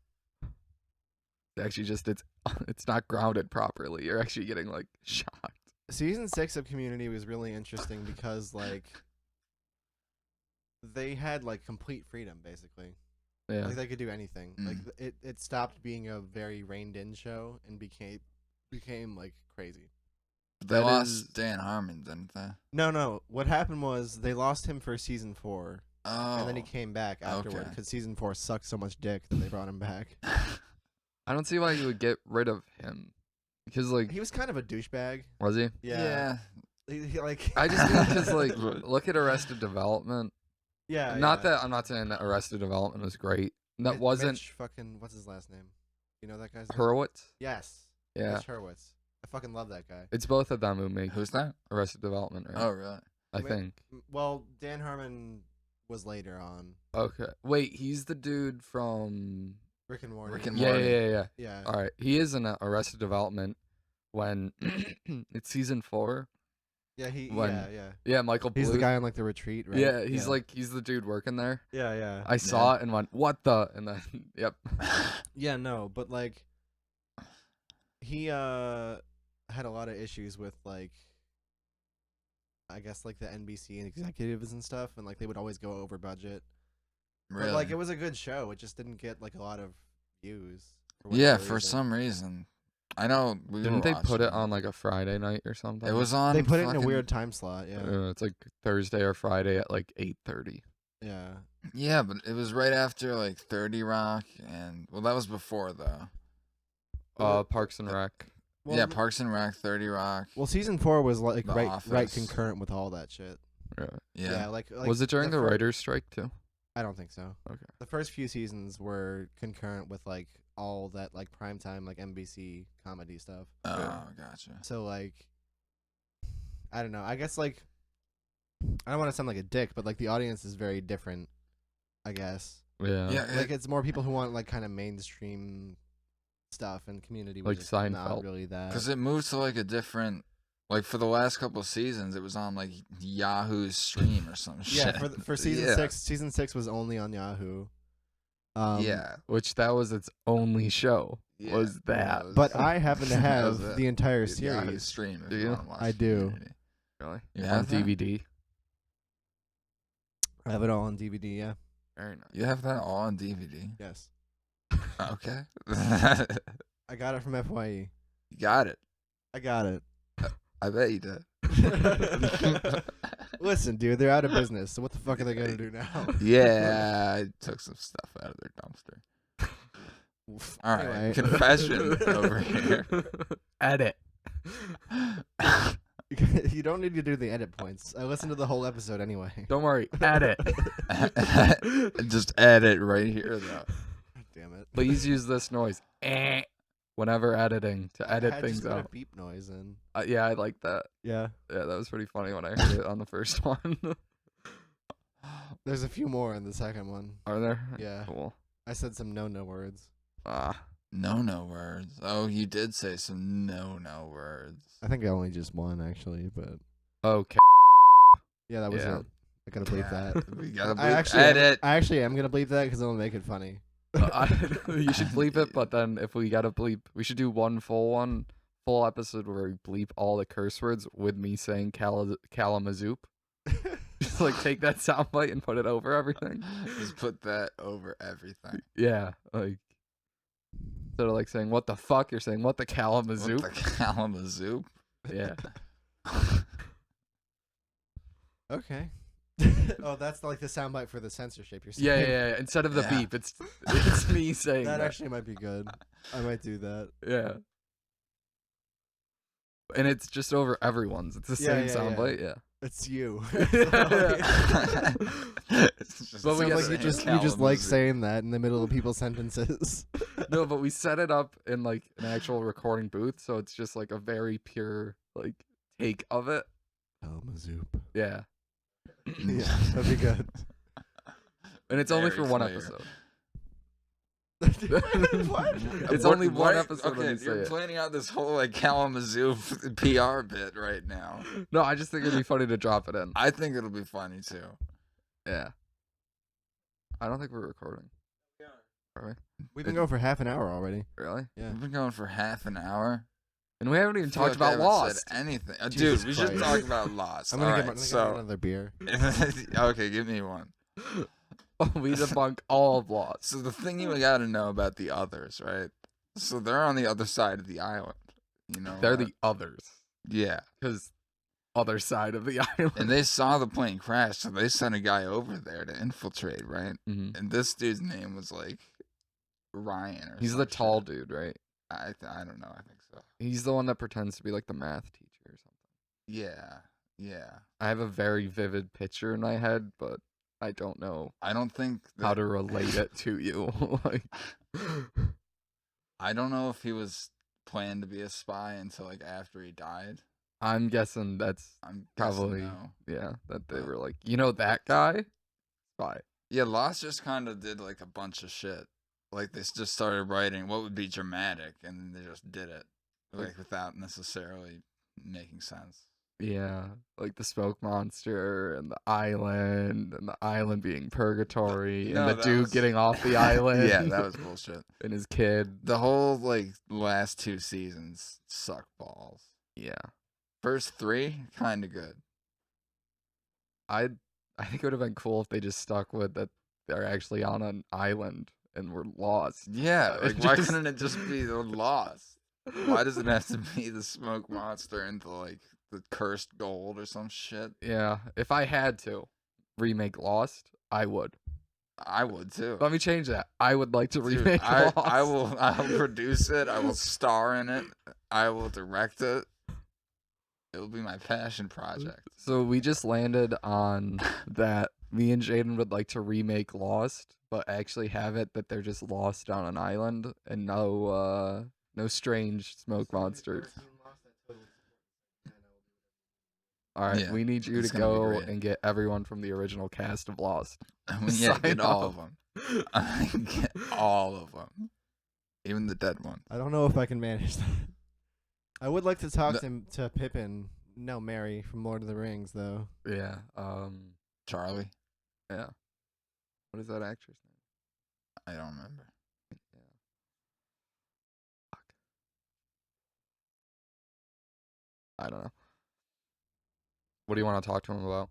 Actually, just it's not grounded properly. You're actually getting like shocked. Season 6 of Community was really interesting because like they had like complete freedom basically. Yeah. Like they could do anything. Like Mm. it stopped being a very reined in show and became like crazy. They That lost is- Dan Harmon, didn't they? No. What happened was they lost him for season 4 Oh. and then he came back afterward okay. because season 4 sucked so much dick that they brought him back. I don't see why you would get rid of him because like He was kind of a douchebag. was he? Yeah. He like I just mean because like look at Arrested Development. yeah. Not yeah. that I'm not saying that Arrested Development was great. That Mitch wasn't fucking what's his last name? You know that guy's name? Hurwitz. Yes. Yeah, Mitch Hurwitz. I fucking love that guy. it's both of them who make Who's that? Arrested Development, right? Oh, really? I Wait. think. Well, Dan Harmon was later on. Okay, wait, he's the dude from. Rick and Morty. Rick and Yeah, Morty. yeah. Yeah. All right, he is in Arrested Development when it's season 4. Yeah, when- yeah. Yeah, Michael. He's the Bluth. guy on like the retreat, right? Yeah, he's the dude working there. Yeah. I saw it and went, "What the?" And then, yep. Yeah, no, but like he had a lot of issues with like I guess like the NBC and executives and stuff and like they would always go over budget. Really? But like it was a good show. It just didn't get like a lot of views. Yeah, whatever for reason. some reason. I know we Didn't were they put it watching on like a Friday night or something? It was on. They put it in a fucking- weird time slot, yeah. It's like Thursday or Friday at like 8:30. Yeah. Yeah, but it was right after like 30 Rock, and well, that was before though. Parks and Rec. Well, Yeah, Parks and Rec, 30 Rock. Well, season 4 was like The right Office. concurrent with all that shit. Yeah. Yeah. like Was it during the fir- writers' strike too? I don't think so. Okay. The first few seasons were concurrent with like all that like primetime like NBC comedy stuff. Oh, gotcha. So like I don't know. I guess like I don't want to sound like a dick, but like the audience is very different, I guess. Yeah. Yeah, Like it's more people who want like kind of mainstream stuff and Community was Like just not Seinfeld. really that. because it moved to like a different. Like for the last couple of seasons, it was on like Yahoo's stream or some shit. yeah, for season Yeah. 6, season 6 was only on Yahoo. Yeah. Which that was its only show. Yeah, Was that? it was- But I happen to That was have it. the entire Yahoo series. stream. If Do you you? wanna watch I do. Community. Really? You On have that? DVD. I have it all on DVD, yeah. Very nice. You have that all on DVD. Yes. Okay. I got it from FYE. You got it. I got it. I bet you did. Listen, dude, they're out of business, so what the fuck are they gonna do now? Yeah, I took some stuff out of their dumpster. All right, Anyway. confession over here. Edit. You don't need to do the edit points. I listened to the whole episode anyway. Don't worry. Edit. Just edit right here, though. Damn it. Please use this noise whenever editing to edit I things just put a out. beep noise in. Yeah, I like that. Yeah. Yeah, that was pretty funny when I heard it on the first one. There's a few more in the second one. Are there? Yeah. Cool. I said some no words. Ah, No words. Oh, you did say some no words. I think I only just one actually, but okay. yeah, that was Yeah. it. I gotta bleep Yeah, that. we gotta I bleep actually, edit. I actually am gonna bleep that because it'll make it funny. You should bleep it, but then if we gotta bleep, we should do one full episode where we bleep all the curse words with me saying Kalamazoo. Just like take that soundbite and put it over everything. Just put that over everything. Yeah, like instead of like saying what the fuck, you're saying what the Kalamazoo. What the Kalamazoo? Yeah. Okay. Oh, that's like the soundbite for the censorship. You're saying. Yeah. Instead of the Yeah. beep, it's me saying That that. actually might be good. I might do that. Yeah. And it's just over everyone's. It's the Yeah, same yeah, soundbite. Yeah. It's you. It's just But we Sounds got like the you just like Kalamazoo. saying that in the middle of people's sentences. No, but we set it up in like an actual recording booth, so it's just like a very pure like take of it. Kalamazoo. Yeah. Yeah, that'd be good. And it's only Very for one clear. episode. What? It's What- only one what? episode when Okay, you say you're it. planning out this whole like Kalamazoo PR bit right now. No, I just think it'd be funny to drop it in. I think it'll be funny too. Yeah. I don't think we're recording. Are we? We've been going for half an hour already. Really? Yeah. We've been going for half an hour. And we haven't even I feel talked like I about haven't Lost. said anything. Jesus Dude, we should Christ. talk about Lost. I'm gonna All get right, get so another beer. okay, give me one. We debunk all of Lost. So the thing you gotta know about the others, right? So they're on the other side of the island. You know, They're the others. yeah, Because other side of the island. and they saw the plane crash, so they sent a guy over there to infiltrate, right? Mhm. And this dude's name was like Ryan or He's some the tall shit. dude, right? I don't know. I think so. He's the one that pretends to be like the math teacher or something. Yeah. I have a very vivid picture in my head, but I don't know I don't think how that- to relate it to you. Like, I don't know if he was planned to be a spy until like after he died. I'm guessing that's I'm guessing probably no. yeah. That they were like, you know, that guy, spy. Yeah, Lost just kind of did like a bunch of shit. Like they just started writing what would be dramatic, and then they just did it, like without necessarily making sense. Yeah, like the smoke monster and the island being purgatory, No, and the that dude was- getting off the island. Yeah, that was bullshit. and his kid. The whole like last 2 seasons suck balls. Yeah, First 3 kind of good. I think it would have been cool if they just stuck with that they're actually on an island and we're lost. Yeah, It like why just- couldn't it just be the Lost? Why does it have to be the smoke monster and the cursed gold or some shit? Yeah, if I had to remake Lost, I would. I would too. Let me change that. I would like to Dude, remake Lost. I will produce it. I will star in it. I will direct it. It will be my passion project. So we just landed on that me and Jayden would like to remake Lost, but actually have it that they're just lost on an island and no strange smoke monsters. All right, Yeah, we need you it's to gonna be go great. and get everyone from the original cast of Lost. Yeah, Sign get all of up. them. Get all of them, even the dead ones. I don't know if I can manage that. I would like to talk The- to Pippin. No, Mary from Lord of the Rings, though. Yeah. Charlie, Yeah. What is that actress name? I don't remember. Yeah. I don't know. What do you want to talk to him about?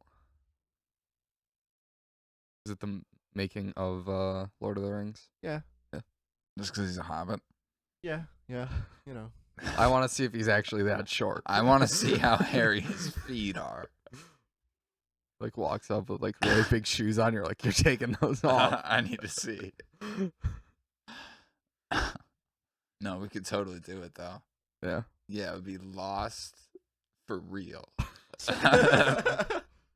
Is it the making of Lord of the Rings? Yeah. Just because he's a hobbit. Yeah. You know. I want to see if he's actually that short. I want to see how hairy his feet are. Like walks up with like really big shoes on. You're like, you're taking those off. I need to see. No, we could totally do it though. Yeah. Yeah, it would be Lost for real.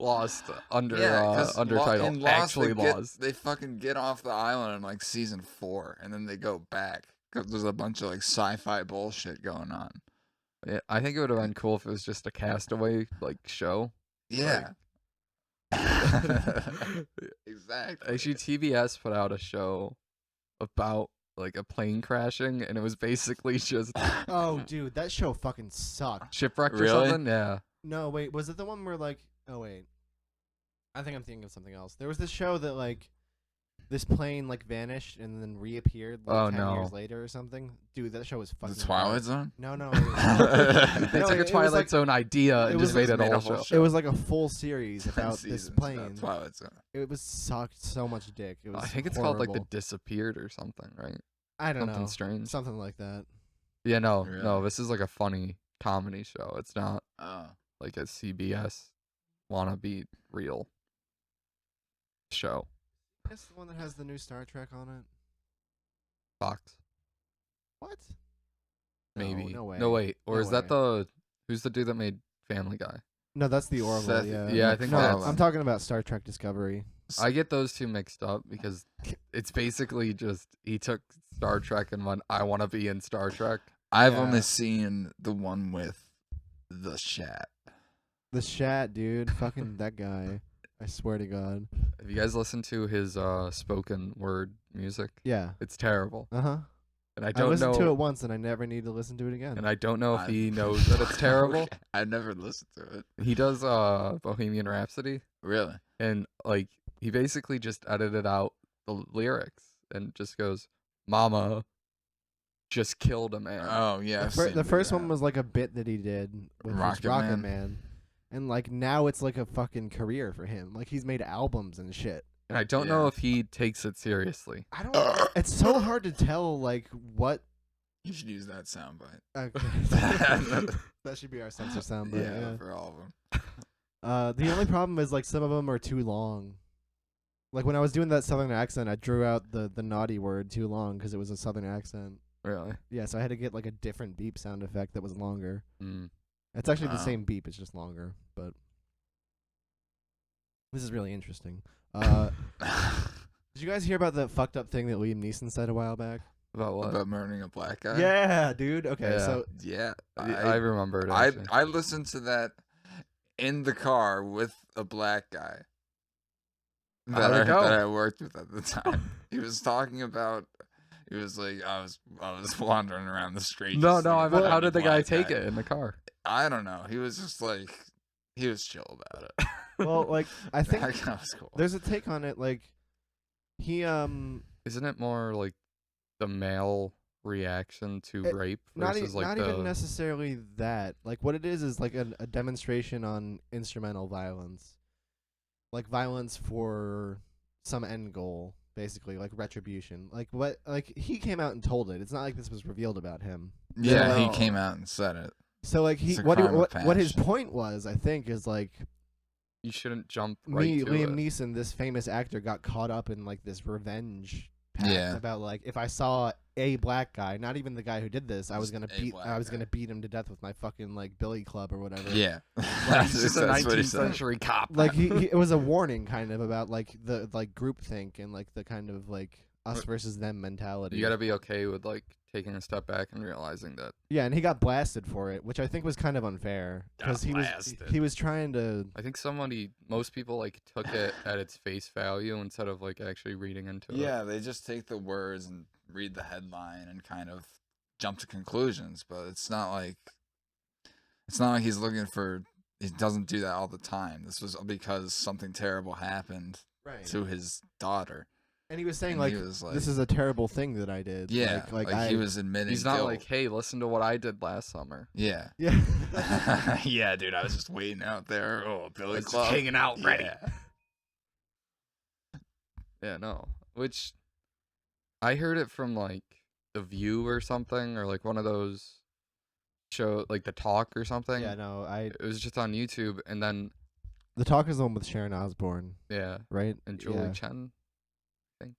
Lost under 'cause under in title. Lost, Actually lost. they fucking get off the island in like season 4, and then they go back because there's a bunch of like sci-fi bullshit going on. Yeah, I think it would have been cool if it was just a Castaway like show. Yeah. Exactly. Actually, TBS put out a show about like a plane crashing, and it was basically just Oh, dude, that show fucking sucked. shipwrecked or Really? something. Yeah. No, wait, was it the one where like? Oh wait, I think I'm thinking of something else. There was this show that like, this plane like vanished and then reappeared like Oh, 10 no. years later or something. Dude, that show was fucking. The Twilight bad. Zone? No, no. They No, took a it was Twilight like- Zone idea it and was just made it made a a whole whole show. It was like a full series 10 about this seasons about plane. Twilight Zone. It was sucked so much dick. It was. I think it's called like The horrible. Disappeared or something, right? I don't Something know. strange. Something like that. Yeah, no, Really? no. This is like a funny comedy show. It's not Oh. like a CBS wannabe real show. It's the one that has the new Star Trek on it. Fox, What? maybe. No way. No, wait. Or No is that way. who's the dude that made Family Guy? No, that's the Orville. Seth- Yeah. Yeah, I think no, that's- I'm talking about Star Trek Discovery. I get those two mixed up because it's basically just he took Star Trek and went, I want to be in Star Trek. I've Yeah. only seen the one with the Shat. The Shat, dude. Fucking that guy. I swear to God. Have you guys listened to his spoken word music? Yeah. It's terrible. Uh huh. And I I don't listened know to it once and I never need to listen to it again. and I don't know if I- he knows that it's terrible. Okay. I never listened to it. He does Bohemian Rhapsody, Really? and like he basically just edited out the lyrics and just goes, "Mama just killed a man." Oh yeah. I've seen the him do first that. one was like a bit that he did with Rocket Rocket Man. Man. And like now it's like a fucking career for him. Like he's made albums and shit. And I don't know Yeah. if he takes it seriously. I don't. It's so hard to tell like what. You should use that soundbite. Okay. That should be our censor sound. But, Yeah, yeah. for all of them. The only problem is like some of them are too long. Like when I was doing that southern accent, I drew out the naughty word too long because it was a southern accent. Really? Yeah, so I had to get like a different beep sound effect that was longer. Mm. It's actually the Wow. same beep, it's just longer. But this is really interesting. Did you guys hear about the fucked up thing that Liam Neeson said a while back? About what? About murdering a black guy. Yeah, dude. Okay, Yeah. so Yeah. I remember it. I Actually. I listened to that in the car with a black guy How'd it go? that I worked with at the time. He was talking about. He was like, I was wandering around the street. No, just no. I thinking meant, about how the did the guy black take it in the car? I don't know. He was just like, he was chill about it. well, like I think That guy was cool. there's a take on it. Like he Isn't it more like the male reaction to It- rape not versus like not the even necessarily that. Like what it is like a demonstration on instrumental violence, like violence for some end goal, basically like retribution. Like what? Like he came out and told it. It's not like this was revealed about him. Yeah, he No. came out and said it. So like he It's a what he, crime of what his passion. point was, I think, is like you shouldn't jump right to Liam it. Neeson, this famous actor, got caught up in like this revenge pact Yeah. about like if I saw a black guy, not even the guy who did this, I was Just gonna a beat black I was guy. gonna beat him to death with my fucking like billy club or whatever. Yeah. Like, he's just a That's what he 19th said. century cop. Like he it was a warning kind of about like the like groupthink and like the kind of like us versus them mentality. You gotta be okay with like taking a step back and realizing that. Yeah, and he got blasted for it, which I think was kind of unfair because blasted. he was trying to. I think most people like took it at its face value instead of like actually reading into it. Yeah, they just take the words and read the headline and kind of jump to conclusions, but it's not like he's looking for. He doesn't do that all the time. This was because something terrible happened Right. to his daughter. And he was saying And like, he was like, this is a terrible thing that I did. yeah, like he was admitting. He's not guilt. like, hey, listen to what I did last summer. Yeah. Yeah. Yeah, dude, I was just waiting out there. Oh, Billy Just Club. hanging out ready. Yeah. Yeah, no. Which I heard it from like The View or something, or like one of those show, like The Talk or something. Yeah, no, It was just on YouTube, and then The Talk is the one with Sharon Osbourne, yeah, right? and Julie Yeah. Chen, I think.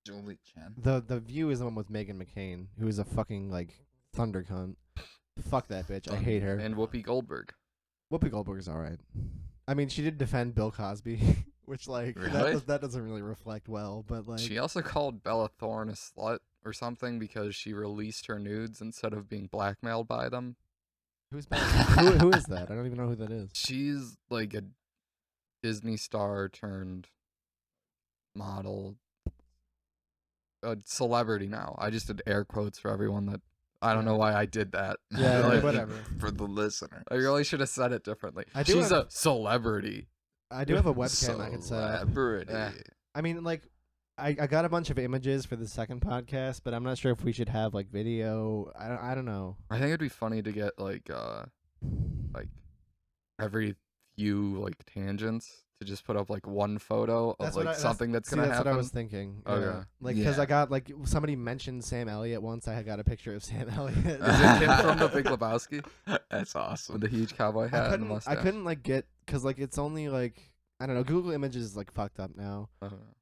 Julie Chen. The View is the one with Megan McCain, who is a fucking like thunder cunt. Fuck that bitch. I hate her. And Whoopi Goldberg. Whoopi Goldberg's alright. I mean, she did defend Bill Cosby, which like Really? that doesn't really reflect well, but like She also called Bella Thorne a slut or something because she released her nudes instead of being blackmailed by them. who's who is that? I don't even know who that is. She's like a Disney star turned model, a celebrity now. I just did air quotes for everyone that I don't know why I did that. Yeah, Like, whatever. For the listener. I really should have said it differently. I do She's have- a celebrity. I do have a webcam I can set up. Celebrity. I mean, like, I got a bunch of images for the second podcast, but I'm not sure if we should have like video. I don't know. I think it'd be funny to get like every few like tangents to just put up like one photo of like something that's gonna that's happen. what I was thinking. Okay. Yeah. Like, because Yeah. I got like somebody mentioned Sam Elliott once. I had got a picture of Sam Elliott. Is it him from The Big Lebowski That's awesome. with the huge cowboy hat and the I mustache? couldn't like get because like it's only like I don't know. Google Images is like fucked up now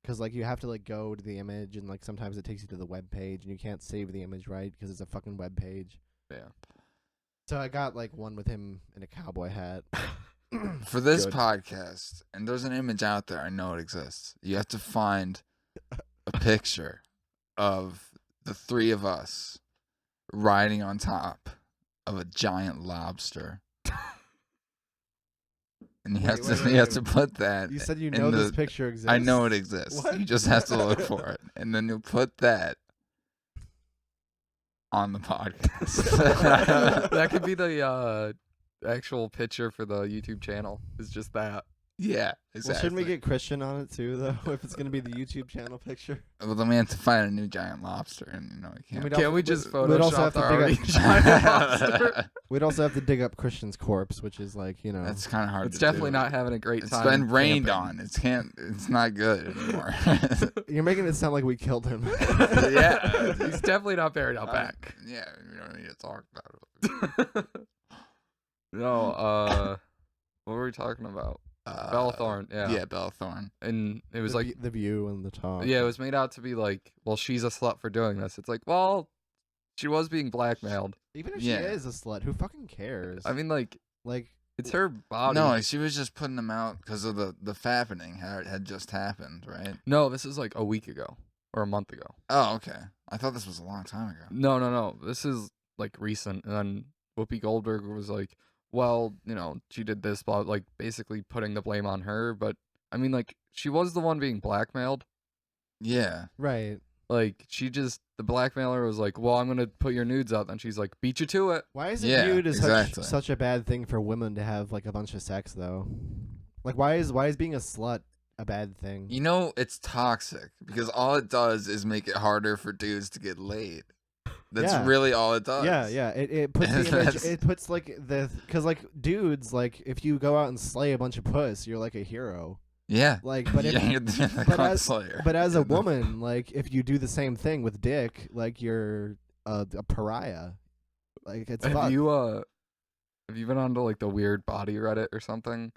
because like you have to like go to the image and like sometimes it takes you to the web page and you can't save the image right because it's a fucking web page. Yeah. So I got like one with him in a cowboy hat. For this Good. podcast, and there's an image out there, I know it exists. You have to find a picture of the three of us riding on top of a giant lobster. And you have to put that. You said you in know the- this picture exists. I know it exists. What? You just have to look for it, and then you'll put that on the podcast. That could be the actual picture for the YouTube channel. It's just that. Yeah, Well, exactly. shouldn't we get Christian on it too, though? If it's gonna be the YouTube channel picture. Well, then we have to find a new giant lobster, and we can't. We'd Can't also- we just we'd also have Photoshop the to dig already up- giant lobster? We'd also have to dig up Christian's corpse, which is like That's kind of hard. It's to definitely do. not having a great It's time. been rained camping. on. It's not good anymore. You're making it sound like we killed him. Yeah. He's definitely not buried out back. Yeah, we don't need to talk about it. No, what were we talking about? Bella Thorne, yeah. Yeah, Bella Thorne. And it was like, the View and the Talk. yeah, it was made out to be like, well, she's a slut for doing this. It's like, well, she was being blackmailed. Even if Yeah. she is a slut, who fucking cares? I mean, like, like, it's her body. No, like, she was just putting them out because of the fappening, how it had just happened, right? No, this is like a week ago or a month ago. Oh, okay. I thought this was a long time ago. No. This is like recent. And then Whoopi Goldberg was like, well, she did this, blah, like basically putting the blame on her. But I mean, like, she was the one being blackmailed. Yeah. right? Like, the blackmailer was like, well, I'm going to put your nudes out. And she's like, beat you to it. Why is it Yeah, viewed as exactly. such a bad thing for women to have like a bunch of sex though? Like, why is being a slut a bad thing? You know, it's toxic because all it does is make it harder for dudes to get laid. That's Yeah. really all it does. Yeah. It puts the image. That's- It puts like because like dudes, like if you go out and slay a bunch of puss, you're like a hero. Yeah. Like, but if, yeah, you're the but cunt as- slayer. but as a woman, like if you do the same thing with dick, like you're a pariah. Like it's Have fucked. you been onto like the weird body Reddit or something?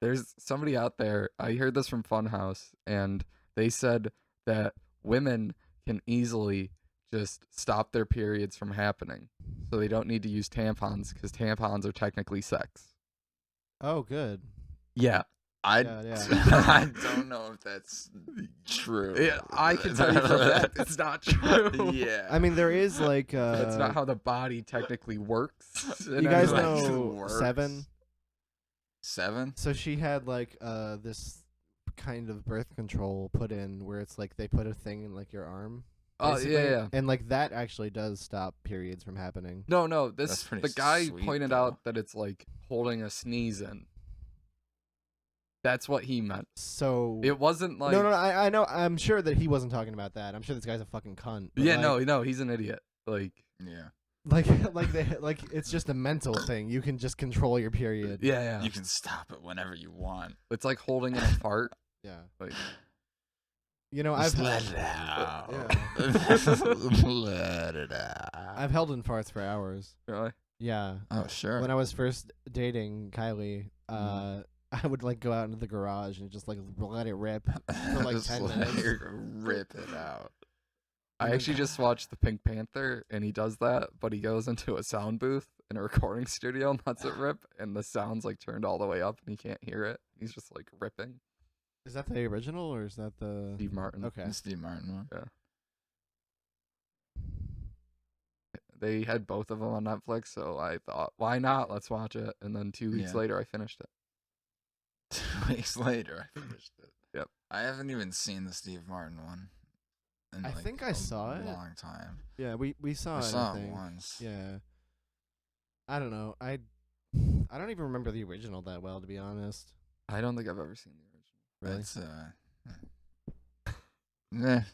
There's somebody out there. I heard this from Funhouse, and they said that women can easily just stop their periods from happening, so they don't need to use tampons because tampons are technically sex. Oh, good. Yeah, I Yeah. I don't know if that's true. I can tell you for a fact it's not true. Yeah. I mean, there is like That's not how the body technically works. you guys like, know works. Seven. Seven? So she had like this kind of birth control put in where it's like they put a thing in like your arm. Oh basically, yeah. And like that actually does stop periods from happening. No. That's This pretty the guy sweet, pointed though. out that it's like holding a sneeze in. That's what he meant. So It wasn't like no, I know. I'm sure that he wasn't talking about that. I'm sure this guy's a fucking cunt. but, yeah, like, no, he's an idiot. Like Yeah. like it's just a mental thing. You can just control your period. yeah. You can stop it whenever you want. It's like holding in a fart. Yeah. Like You know, Just I've let it out. Yeah. Let it out. I've held in farts for hours. really? Yeah. Oh, sure. When I was first dating Kylie, I would like go out into the garage and just like let it rip for like Just 10 let minutes. her rip it out. I And then actually just watched the Pink Panther, and he does that, but he goes into a sound booth in a recording studio and lets it rip, and the sound's like turned all the way up, and he can't hear it. He's just like ripping. Is that the original or is that the Steve Martin. Okay. The Steve Martin one. Yeah. They had both of them on Netflix, so I thought, why not? Let's watch it. And then 2 weeks Yeah. later, I finished it. 2 weeks later, I finished it. Yep. I haven't even seen the Steve Martin one. In I like think I saw it. long time. Yeah, we saw I it. saw I it think. once. Yeah. I don't know. I don't even remember the original that well, to be honest. I don't think I've ever seen the original. Really?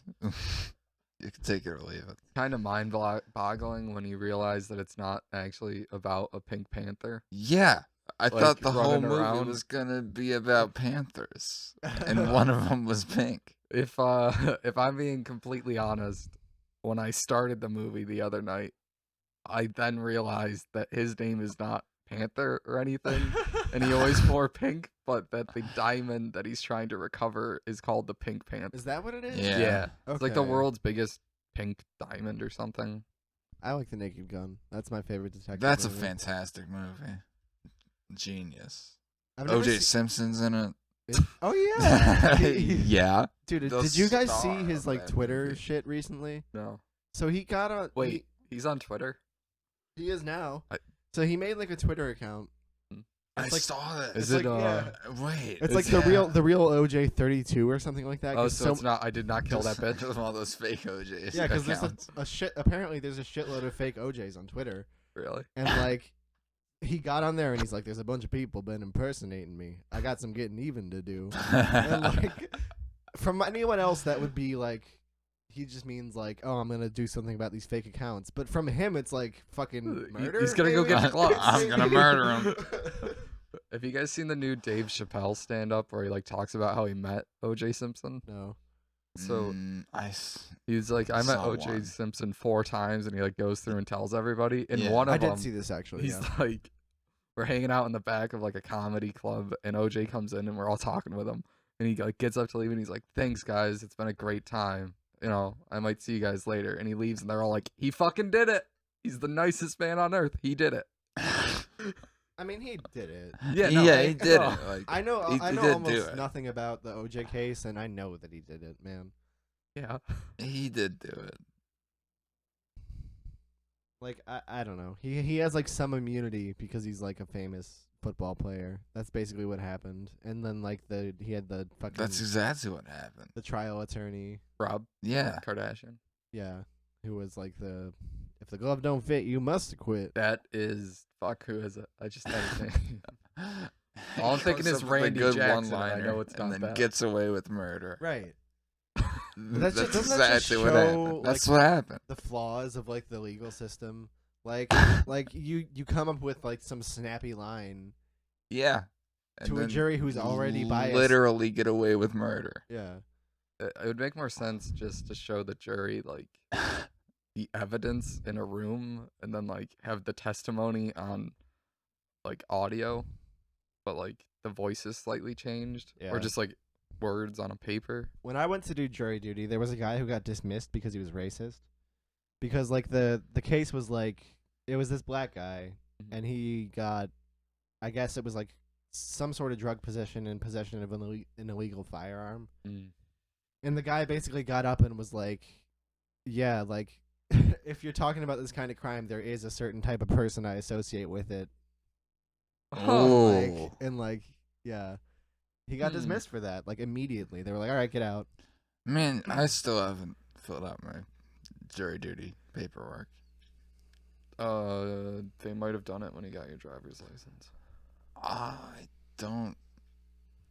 It's you can take it or leave it. Kind of mind-boggling when you realize that it's not actually about a Pink Panther. Yeah, I Like, thought the whole running movie around. was gonna be about panthers, and one of them was pink. If I'm being completely honest, when I started the movie the other night, I then realized that his name is not Panther or anything, and he always wore pink, but that the diamond that he's trying to recover is called the Pink Panther. Is that what it is? Yeah. It's like the Okay. world's biggest pink diamond or something. I like The Naked Gun. That's my favorite detective That's a movie. fantastic movie. Genius. I've never O.J. seen- Simpson's in it. Oh yeah. Yeah. Dude, The did you guys see star his of like that Twitter movie. shit recently? No. So he got on. Wait, he's on Twitter? He is now. I- So he made like a Twitter account. I It's like- saw that. Is It's it, like, yeah. Wait. It's like yeah. the real OJ 32 or something like that. Oh, 'cause so it's not, I did not kill that bitch. Of all those fake OJs. Yeah, because there's accounts. a shit. Apparently, there's a shitload of fake OJs on Twitter, Really? and like, he got on there and he's like, "There's a bunch of people been impersonating me. I got some getting even to do." And like, from anyone else, that would be like, he just means like, "Oh, I'm gonna do something about these fake accounts." But from him, it's like fucking murder. He's gonna go maybe? get the gloves. I'm gonna murder him. Have you guys seen the new Dave Chappelle stand-up where he like talks about how he met O.J. Simpson? No. So I he's like, I met saw O.J. one. Simpson 4 times, and he like goes through and tells everybody. And Yeah. one I of did them, see this actually. he's Yeah. like, we're hanging out in the back of like a comedy club, and O.J. comes in, and we're all talking with him, and he like gets up to leave, and he's like, "Thanks, guys, it's been a great time. You know, I might see you guys later." And he leaves, and they're all like, "He fucking did it. He's the nicest man on earth. He did it." I mean, he did it. Yeah, no, yeah, I- he did no. it. Like, I know. He- I he know did do almost it. nothing about the OJ case, and I know that he did it, man. Yeah. he did do it. Like I don't know. He has like some immunity because he's like a famous football player. That's basically what happened. And then like he had the fucking That's exactly what happened. the trial attorney. Rob Yeah. Kardashian. Yeah, who was like if the glove don't fit, you must quit. That is who is it? I just had a thing. He All I'm thinking comes is up with a Randy good Jackson, and I one-liner know it's and not then that. gets away with murder. Right. That's doesn't that just exactly what show, happened. That's like, what happened. The flaws of like the legal system. Like like you come up with like some snappy line Yeah. And to a then jury who's already biased. literally get away with murder. Yeah. It would make more sense just to show the jury like the evidence in a room, and then like have the testimony on like audio, but like the voice is slightly changed, Yeah. or just like words on a paper. When I went to do jury duty, there was a guy who got dismissed because he was racist. Because like the case was like it was this black guy and he got, I guess it was like some sort of drug possession and possession of an illegal firearm. Mm. And the guy basically got up and was like, yeah, like if you're talking about this kind of crime, there is a certain type of person I associate with it. Oh. Like, and like, yeah. He got Hmm. dismissed for that, like immediately. They were like, all right, get out. Man, I still haven't filled out my jury duty paperwork. They might have done it when you got your driver's license. I don't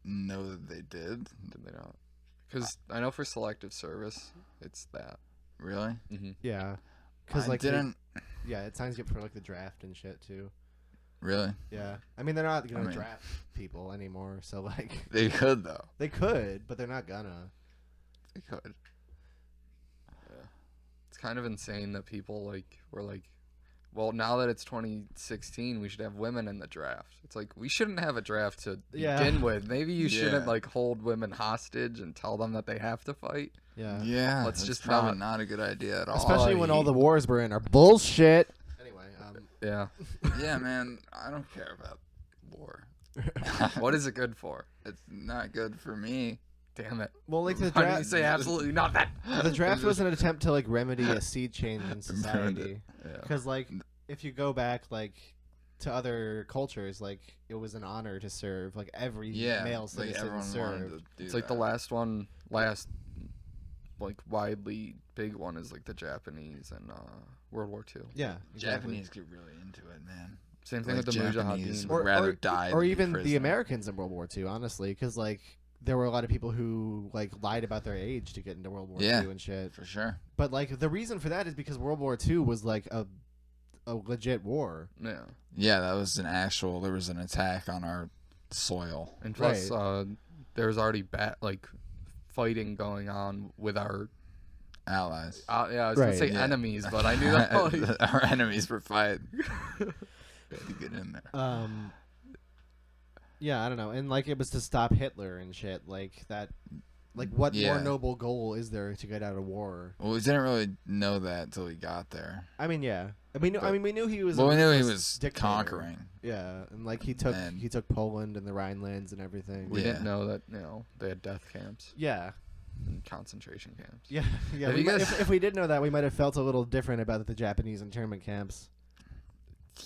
know that they did. Did they not? Because I know for selective service, it's that. Really? Mm-hmm. Yeah. Because I like, didn't. yeah, it signs you up for like the draft and shit too. Really? Yeah. I mean, they're not gonna mean- draft people anymore, so like, They could though. they could, but they're not gonna. They could. Yeah. It's kind of insane that people like were like, well, now that it's 2016, we should have women in the draft. It's like, we shouldn't have a draft to Yeah. begin with. Maybe you shouldn't Yeah. like hold women hostage and tell them that they have to fight. Yeah. Yeah, Let's that's just probably not a good idea at all. Especially Oh, when all he- the wars we're in are bullshit. Anyway, Yeah. Yeah, man, I don't care about war. What is it good for? It's not good for me. Damn it. well, like the Why do you draft. say absolutely not that? The draft was an attempt to like remedy a sea change in Burned society. Yeah. Because like, if you go back like to other cultures, like it was an honor to serve. Like every Yeah, male like citizen everyone wanted served. to do It's like that. the last like widely big one is like the Japanese and World War II. Yeah, exactly. Japanese get really into it, man. Same thing Like with the Japanese Mujahideen. would rather die or than be even the prisoner. Americans in World War II. Honestly, because like there were a lot of people who like lied about their age to get into World War Yeah. II and shit. For sure. But like the reason for that is because World War II was like a legit war. Yeah. Yeah, that was there was an attack on our soil. And plus, there was already fighting going on with our Allies. yeah, I was gonna Right. say Yeah. enemies, but I knew that. Like, Our enemies were fighting. to get in there. Yeah, I don't know, and like it was to stop Hitler and shit like that. Like, what Yeah. more noble goal is there to get out of war? Well, we didn't really know that until we got there. I mean, yeah, we knew. I But- mean, we knew he was. Well, a we knew he ruthless was dictator. conquering. Yeah, and like he And- took Poland and the Rhinelands and everything. we Yeah. didn't know that they had death camps Yeah, and concentration camps. yeah, yeah. Have we you might- guys- if we did know that, we might have felt a little different about the Japanese internment camps.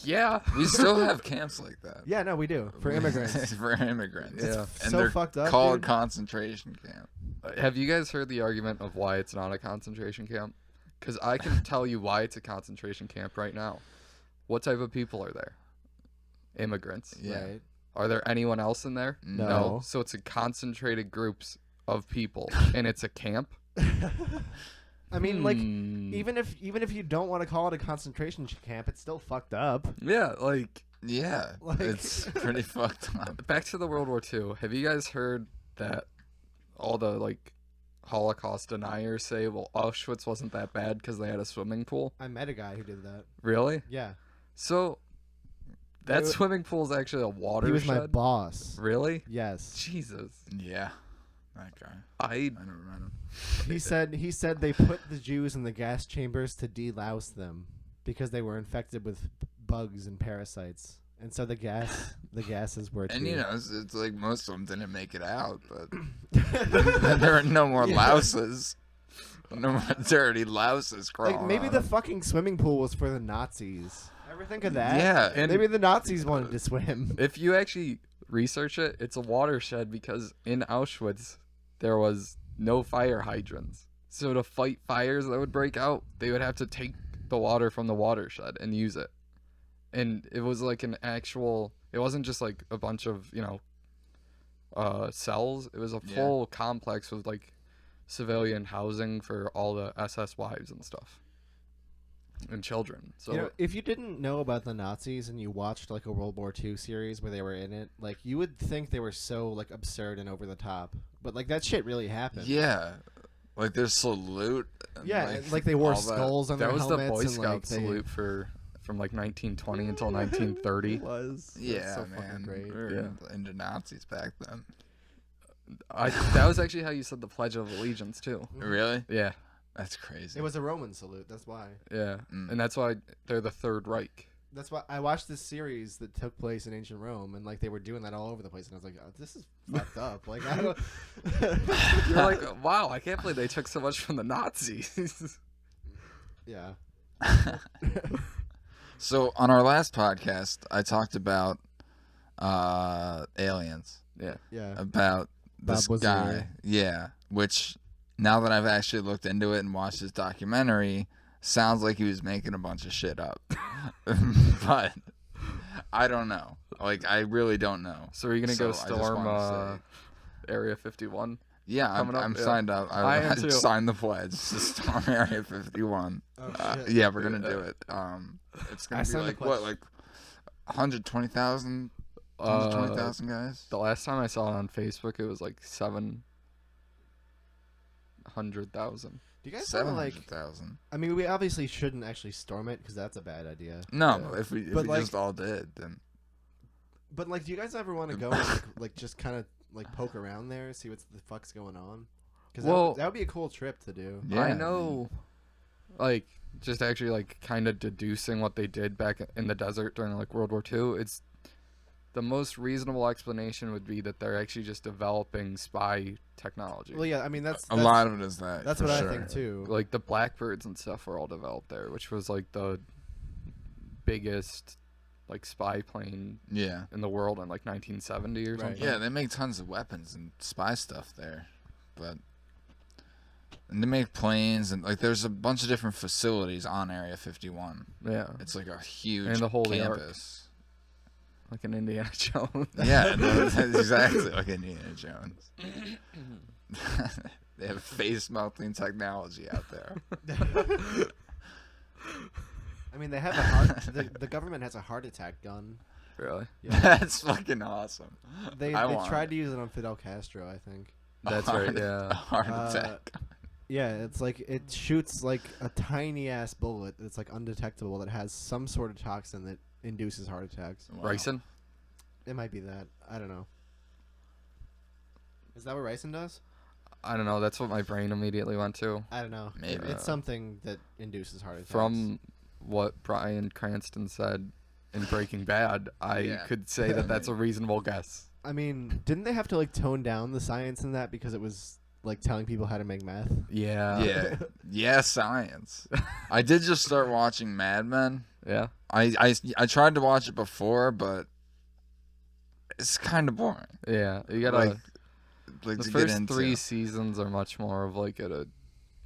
Yeah. We still have camps like that. Yeah, no, we do for immigrants. For immigrants. Yeah. And So they're fucked up, called dude. concentration camp. Have you guys heard the argument of why it's not a concentration camp? Because I can tell you why it's a concentration camp right now. What type of people are there? Immigrants. Yeah. Right. Are there anyone else in there? No. So it's a concentrated groups of people, and it's a camp. I mean, like, Hmm. even if you don't want to call it a concentration camp, it's still fucked up. Yeah, like Yeah. Like- It's pretty fucked up. back to the World War II. Have you guys heard that all the like Holocaust deniers say, well, Auschwitz wasn't that bad because they had a swimming pool? I met a guy who did that. Really? Yeah, So that It wa- swimming pool is actually a watershed. he was my boss. Really? Yes. Jesus. Yeah. That guy. I I don't remember. He said they put the Jews in the gas chambers to delouse them because they were infected with bugs and parasites, and so the gases were. And too. you know, it's like most of them didn't make it out, but there are no more Yeah. louses. No more dirty louses crawling. like maybe on the them. fucking swimming pool was for the Nazis. Ever think of that? Yeah, and- Maybe the Nazis wanted to swim. if you actually research it, it's a watershed because in Auschwitz there was no fire hydrants. So to fight fires that would break out, they would have to take the water from the watershed and use it. And it was like an actual, it wasn't just like a bunch of, cells. It was a Yeah. full complex with like civilian housing for all the SS wives and stuff. And children. So You know, if you didn't know about the Nazis and you watched like a World War II series where they were in it, like you would think they were so like absurd and over the top, but like that shit really happened. Yeah. Like their salute. and, Yeah, like they wore all that. skulls on that their was the helmets Boy and Scout like they salute from like 1920 until 1930. It was. It was Yeah, so man. fucking great. We were Yeah. into Nazis back then. That was actually how you said the Pledge of Allegiance too. Really? Yeah, That's crazy. It was a Roman salute. That's why. yeah, Mm. and that's why they're the Third Reich. That's why I watched this series that took place in ancient Rome, and like they were doing that all over the place, and I was like, oh, "This is fucked up." Like I don't. You're like, wow, I can't believe they took so much from the Nazis. Yeah. So on our last podcast, I talked about aliens, Yeah. about this Bob guy. Wazir. Yeah, which now that I've actually looked into it and watched his documentary, sounds like he was making a bunch of shit up. But I don't know. Like I really don't know. So are you gonna So go I just storm wanted to Area 51? Yeah, Coming up, I'm yeah. signed up. I am I too. signed the pledge to storm Area 51. Oh, shit. Yeah, we're gonna do it. It's I gonna be signed the like what, pledge. like 120,000, 120,000 guys. The last time I saw it on Facebook, it was like 700,000. Do you guys want to like? 700,000. I mean, we obviously shouldn't actually storm it because that's a bad idea. No, Yeah. if we But, like- just all did, then But like, do you guys ever want to go and like just kind of like poke around there, see what the fuck's going on? Because Well- that would be a cool trip to do. yeah, I know, like, just actually, like, kind of deducing what they did back in the desert during, like, World War II, it's the most reasonable explanation would be that they're actually just developing spy technology. Well, yeah, I mean that's a lot of it is that. that's for what sure. I think too. Like, the Blackbirds and stuff were all developed there, which was, like, the biggest, like, spy plane Yeah, in the world in, like, 1970 or Right. something. yeah, they make tons of weapons and spy stuff there, and they make planes and like there's a bunch of different facilities on Area 51. Yeah. It's like a huge And the Holy Ark. campus. Like an Indiana Jones. Yeah, that's exactly like Indiana Jones. They have face melting technology out there. I mean, they have a heart. The government has a heart attack gun. Really? Yeah. That's fucking awesome. They I want tried it. to use it on Fidel Castro, I think. That's A right, heart- yeah. A heart Uh, attack. Yeah, it's like it shoots like a tiny ass bullet that's like undetectable that has some sort of toxin that induces heart attacks. Wow. Ricin? It might be that. I don't know. Is that what ricin does? I don't know. That's what my brain immediately went to. I don't know. Maybe. It's something that induces heart attacks. From what Bryan Cranston said in Breaking Bad, I Yeah. could say that that's a reasonable guess. I mean, didn't they have to like tone down the science in that because it was like telling people how to make meth? Yeah. Yeah, science. I did just start watching Mad Men. Yeah. I tried to watch it before, but it's kind of boring. Yeah. You gotta. Like the to first get into. 3 seasons are much more of like a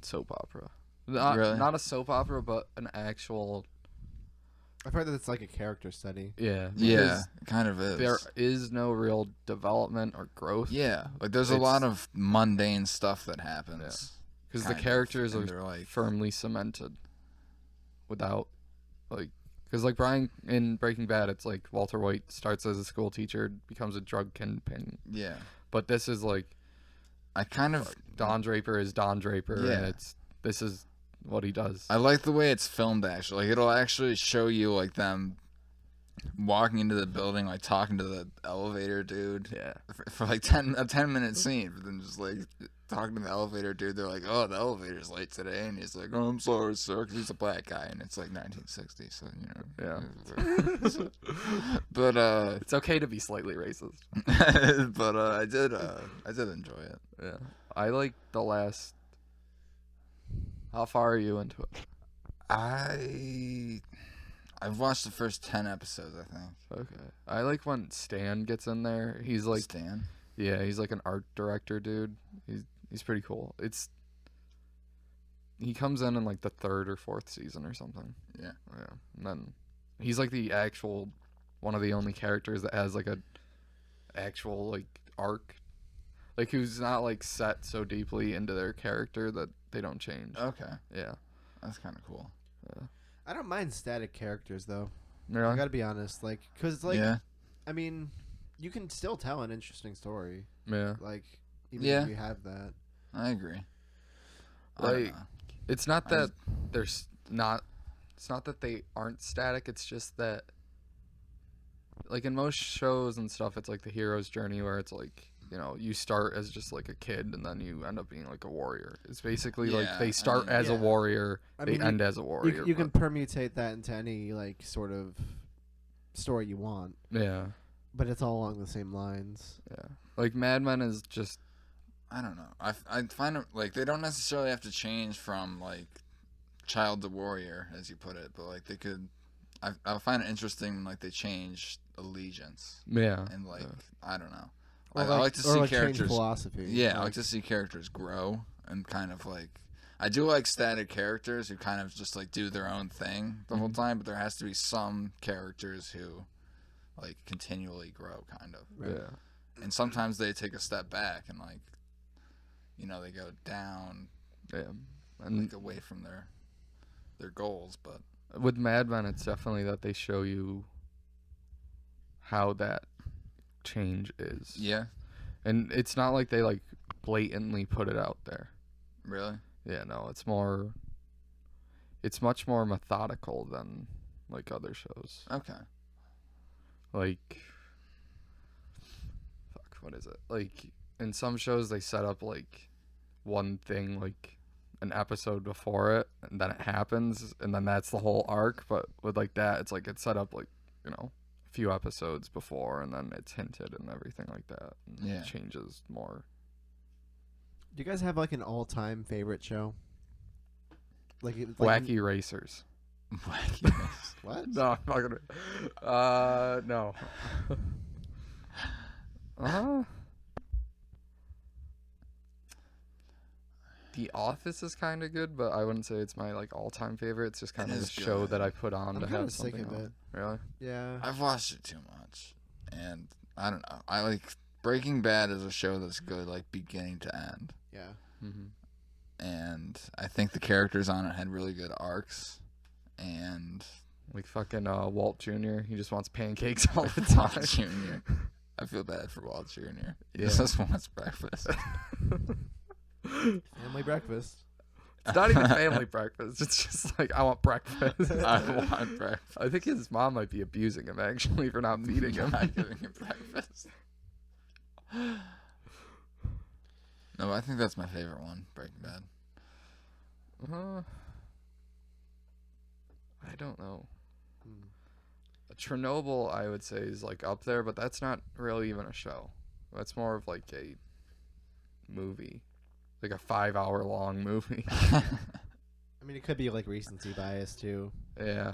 soap opera. Not, Really? not a soap opera, but an actual. I've heard that it's like a character study. Yeah. Yeah, because it kind of is. There is no real development or growth. Yeah, like there's a It's- lot of mundane stuff that happens. Because the kind of, characters and are they're like, firmly cemented without like because like Brian in Breaking Bad, it's like Walter White starts as a school teacher, becomes a drug kingpin, yeah. but this is like I kind of Don Draper is Don Draper, and Yeah. this is what he does. I like the way it's filmed. Actually, like it'll actually show you like them walking into the building, like talking to the elevator dude Yeah, for like a 10-minute scene, but then just like talking to the elevator dude. They're like, "Oh, the elevator's late today," and he's like, "Oh, I'm sorry, sir," 'cause he's a black guy, and it's like 1960, so you know. Yeah. But it's okay to be slightly racist. but I did enjoy it. Yeah, I like the last. How far are you into it? I've watched the first 10 episodes, I think. Okay, I like when Stan gets in there. He's like, Stan. yeah, he's like an art director, dude. He's pretty cool. He comes in like the 3rd or 4th season or something. Yeah. Yeah, and then he's like the actual one of the only characters that has like a actual like arc, like who's not like set so deeply into their character that they don't change. Okay. Yeah, That's kind of cool. I don't mind static characters though. I really? gotta be honest, like, cause like, yeah. I mean, you can still tell an interesting story, Yeah, like, even Yeah. if you have that. I agree. I don't like know. it's not I that there's not. It's not that they aren't static. It's just that, like in most shows and stuff, it's like the hero's journey where it's like, you know, you start as just like a kid and then you end up being like a warrior. It's basically like Yeah, they I start mean- as a Yeah. warrior, I they mean, end as a warrior. You can but- permutate that into any like sort of story you want, yeah, but it's all along the same lines. yeah. Like Mad Men is just I don't know. I find it like they don't necessarily have to change from like child to warrior, as you put it, but like they could. I find it interesting when like they change allegiance yeah. and like I don't know. Or I like to or see change characters. philosophy. Yeah, I like to see characters grow and kind of like. I do like static characters who kind of just like do their own thing the whole time, but there has to be some characters who like continually grow, kind of. Right. Yeah, And sometimes they take a step back and like, you know, they go down yeah. And like away from their goals, but with Mad Men, it's definitely that they show you how that change is. yeah, And it's not like they like blatantly put it out there. really, Yeah, no, it's much more methodical than like other shows. Okay. Like, fuck, what is it? Like, in some shows they set up like one thing like an episode before it, and then it happens, and then that's the whole arc. But with like that, it's like it's set up like, you know, a few episodes before, and then it's hinted and everything like that. And Yeah. it changes more. Do you guys have like an all-time favorite show? Like, Wacky Racers. What? No, I'm not gonna. No. The Office is kind of good, but I wouldn't say it's my like all-time favorite. It's just kind of is a show good. that I put on I'm to kinda have sick something of on. it. Really? Yeah. I've watched it too much, and I don't know. I like Breaking Bad is a show that's good, like beginning to end, Yeah. Mm-hmm. and I think the characters on it had really good arcs, and Like fucking Walt Jr. He just wants pancakes all the Walt time. Jr. I feel bad for Walt Jr. He Yeah. just wants breakfast. Family breakfast. It's not even family breakfast. It's just like, I want breakfast. I want breakfast. I think his mom might be abusing him actually for not feeding him. Not giving him breakfast. No, I think that's my favorite one, Breaking Bad. I don't know. Hmm. Chernobyl, I would say, is like up there, but that's not really even a show. That's more of like a movie, like a 5-hour long movie. I mean, it could be like recency bias too. Yeah,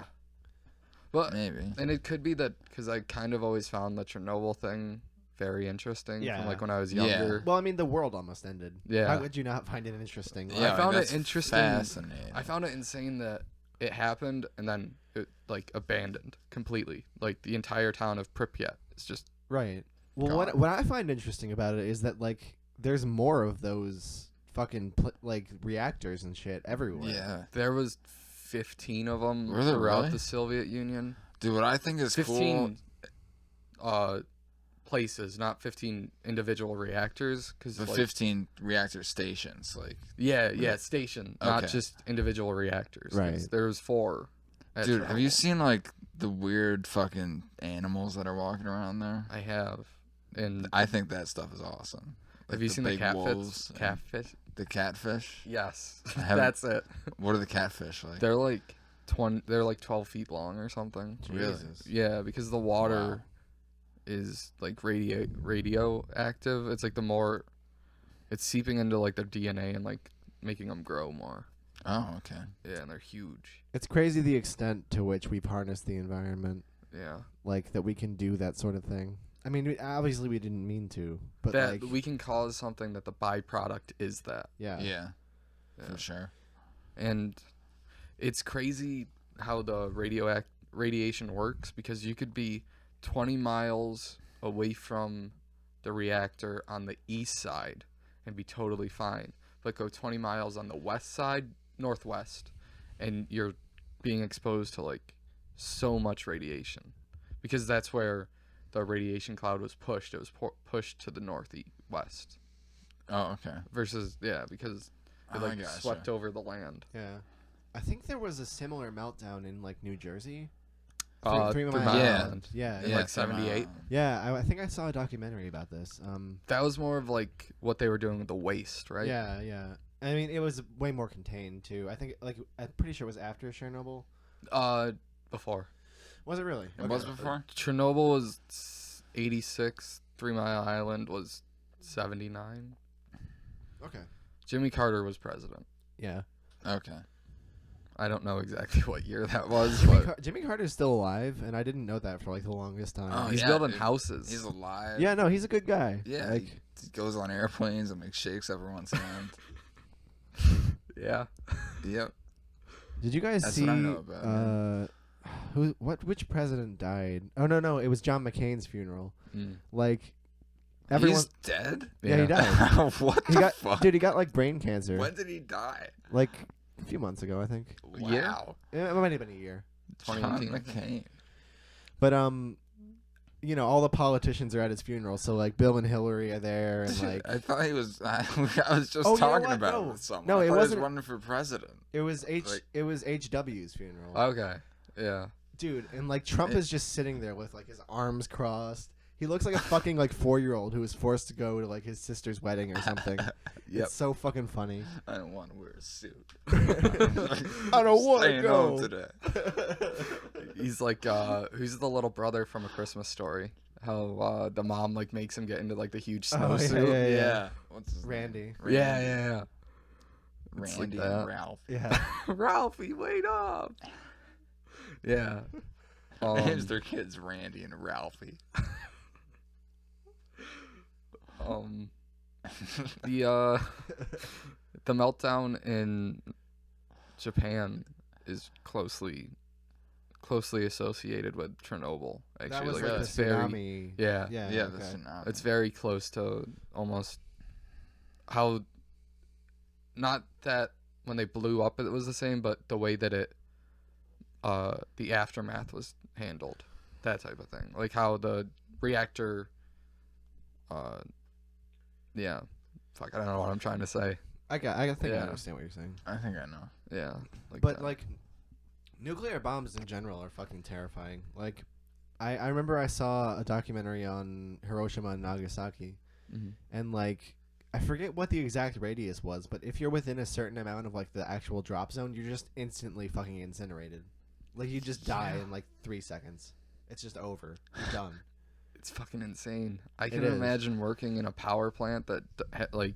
but Maybe. and it could be that because I kind of always found the Chernobyl thing very interesting. Yeah. From like when I was Yeah. younger. Well, I mean, the world almost ended. Yeah. How could you not find it interesting? Yeah, I found it that's interesting. Fascinating. I found it insane that it happened and then it like abandoned completely. Like the entire town of Pripyat is just Right. Well, Gone. what I find interesting about it is that like there's more of those fucking like reactors and shit everywhere. Yeah. there was 15 of them Were there throughout really? the Soviet Union. Dude, what I think is 15 cool, places, not 15 individual reactors. Cause the like, 15 reactor stations, like, yeah, station, not Okay. just individual reactors. 'cause Right. There was 4. at dude, have you Chernobyl. seen like the weird fucking animals that are walking around there? I have. And I think that stuff is awesome. have Like you seen the big catfish? wolves and Catfish? The catfish? Yes. I haven't- That's it. What are the catfish like? They're like 12 feet long or something. Really? Jesus. Yeah, because the water Wow. is like radioactive. It's like it's seeping into like their DNA and like making them grow more. Oh, okay. Yeah, and they're huge. It's crazy the extent to which we've harnessed the environment, Yeah. like that we can do that sort of thing. I mean, obviously we didn't mean to, but That like, we can cause something that the byproduct is that. yeah. Yeah, Yeah. for sure. And it's crazy how the radiation works because you could be 20 miles away from the reactor on the east side and be totally fine, but go 20 miles on the west side, northwest, and you're being exposed to like so much radiation because that's where the radiation cloud was pushed. It was pushed to the northwest Oh, okay. versus because it Oh, I like gotcha. swept over the land. Yeah. I think there was a similar meltdown in like New Jersey. Three Mile Mile Yeah. Island. Yeah. In, like, 78? Yeah, I think I saw a documentary about this. That was more of like what they were doing with the waste, right? Yeah, yeah. I mean, it was way more contained too. I think, like, I'm pretty sure it was after Chernobyl. Before. Was it really? It was before? Chernobyl was 86. 3 Mile Island was 79. Okay. Jimmy Carter was president. Yeah. Okay. I don't know exactly what year that was, but Jimmy Carter's still alive, and I didn't know that for like the longest time. Oh, he's yeah, building dude. houses. He's alive. Yeah, no, he's a good guy. Yeah, Like, he goes on airplanes and makes shakes everyone's hand. Yeah. Yep. did you guys That's see? what I know about, man. Which president died? Oh no, it was John McCain's funeral. Mm. Like, everyone. He's dead? Yeah, he died. What He the got, fuck? dude, he got like brain cancer. When did he die? Like a few months ago, I think. Yeah. Wow. It might have been a year. John 2018. McCain. But you know, all the politicians are at his funeral. So like Bill and Hillary are there, and like I thought he was. I was just Oh, you know talking what? about No. it with someone. No, I it thought he wasn't- was running for president. it was Like- HW's funeral. Okay. Yeah. Dude, and like Trump is just sitting there with like his arms crossed. He looks like a fucking like 4-year-old who was forced to go to like his sister's wedding or something. Yep. It's so fucking funny. I don't want to wear a suit. I don't wanna Staying go. home today. He's like, who's the little brother from A Christmas Story? How the mom like makes him get into like the huge Oh, snowsuit. yeah. Yeah. What's his Randy. name? Yeah, yeah, It's like Randy that. and Ralph. Yeah. Ralphie, wait up. Yeah. Names their kids Randy and Ralphie. The the meltdown in Japan is closely associated with Chernobyl. Actually, That was like like the it's very tsunami. yeah, Yeah. yeah, okay. the tsunami. it's very close to almost how, not that when they blew up it was the same, but the way that it the aftermath was handled, that type of thing, like how the reactor yeah, fuck, I don't know what I'm trying to say. I think I Yeah. understand what you're saying. I think I know. Yeah, like But that. like nuclear bombs in general are fucking terrifying. Like I remember I saw a documentary on Hiroshima and Nagasaki, Mhm. and like I forget what the exact radius was, but if you're within a certain amount of like the actual drop zone, you're just instantly fucking incinerated. Like you just die in like 3 seconds. It's just over. You're done. It's fucking insane. I can is. imagine working in a power plant that like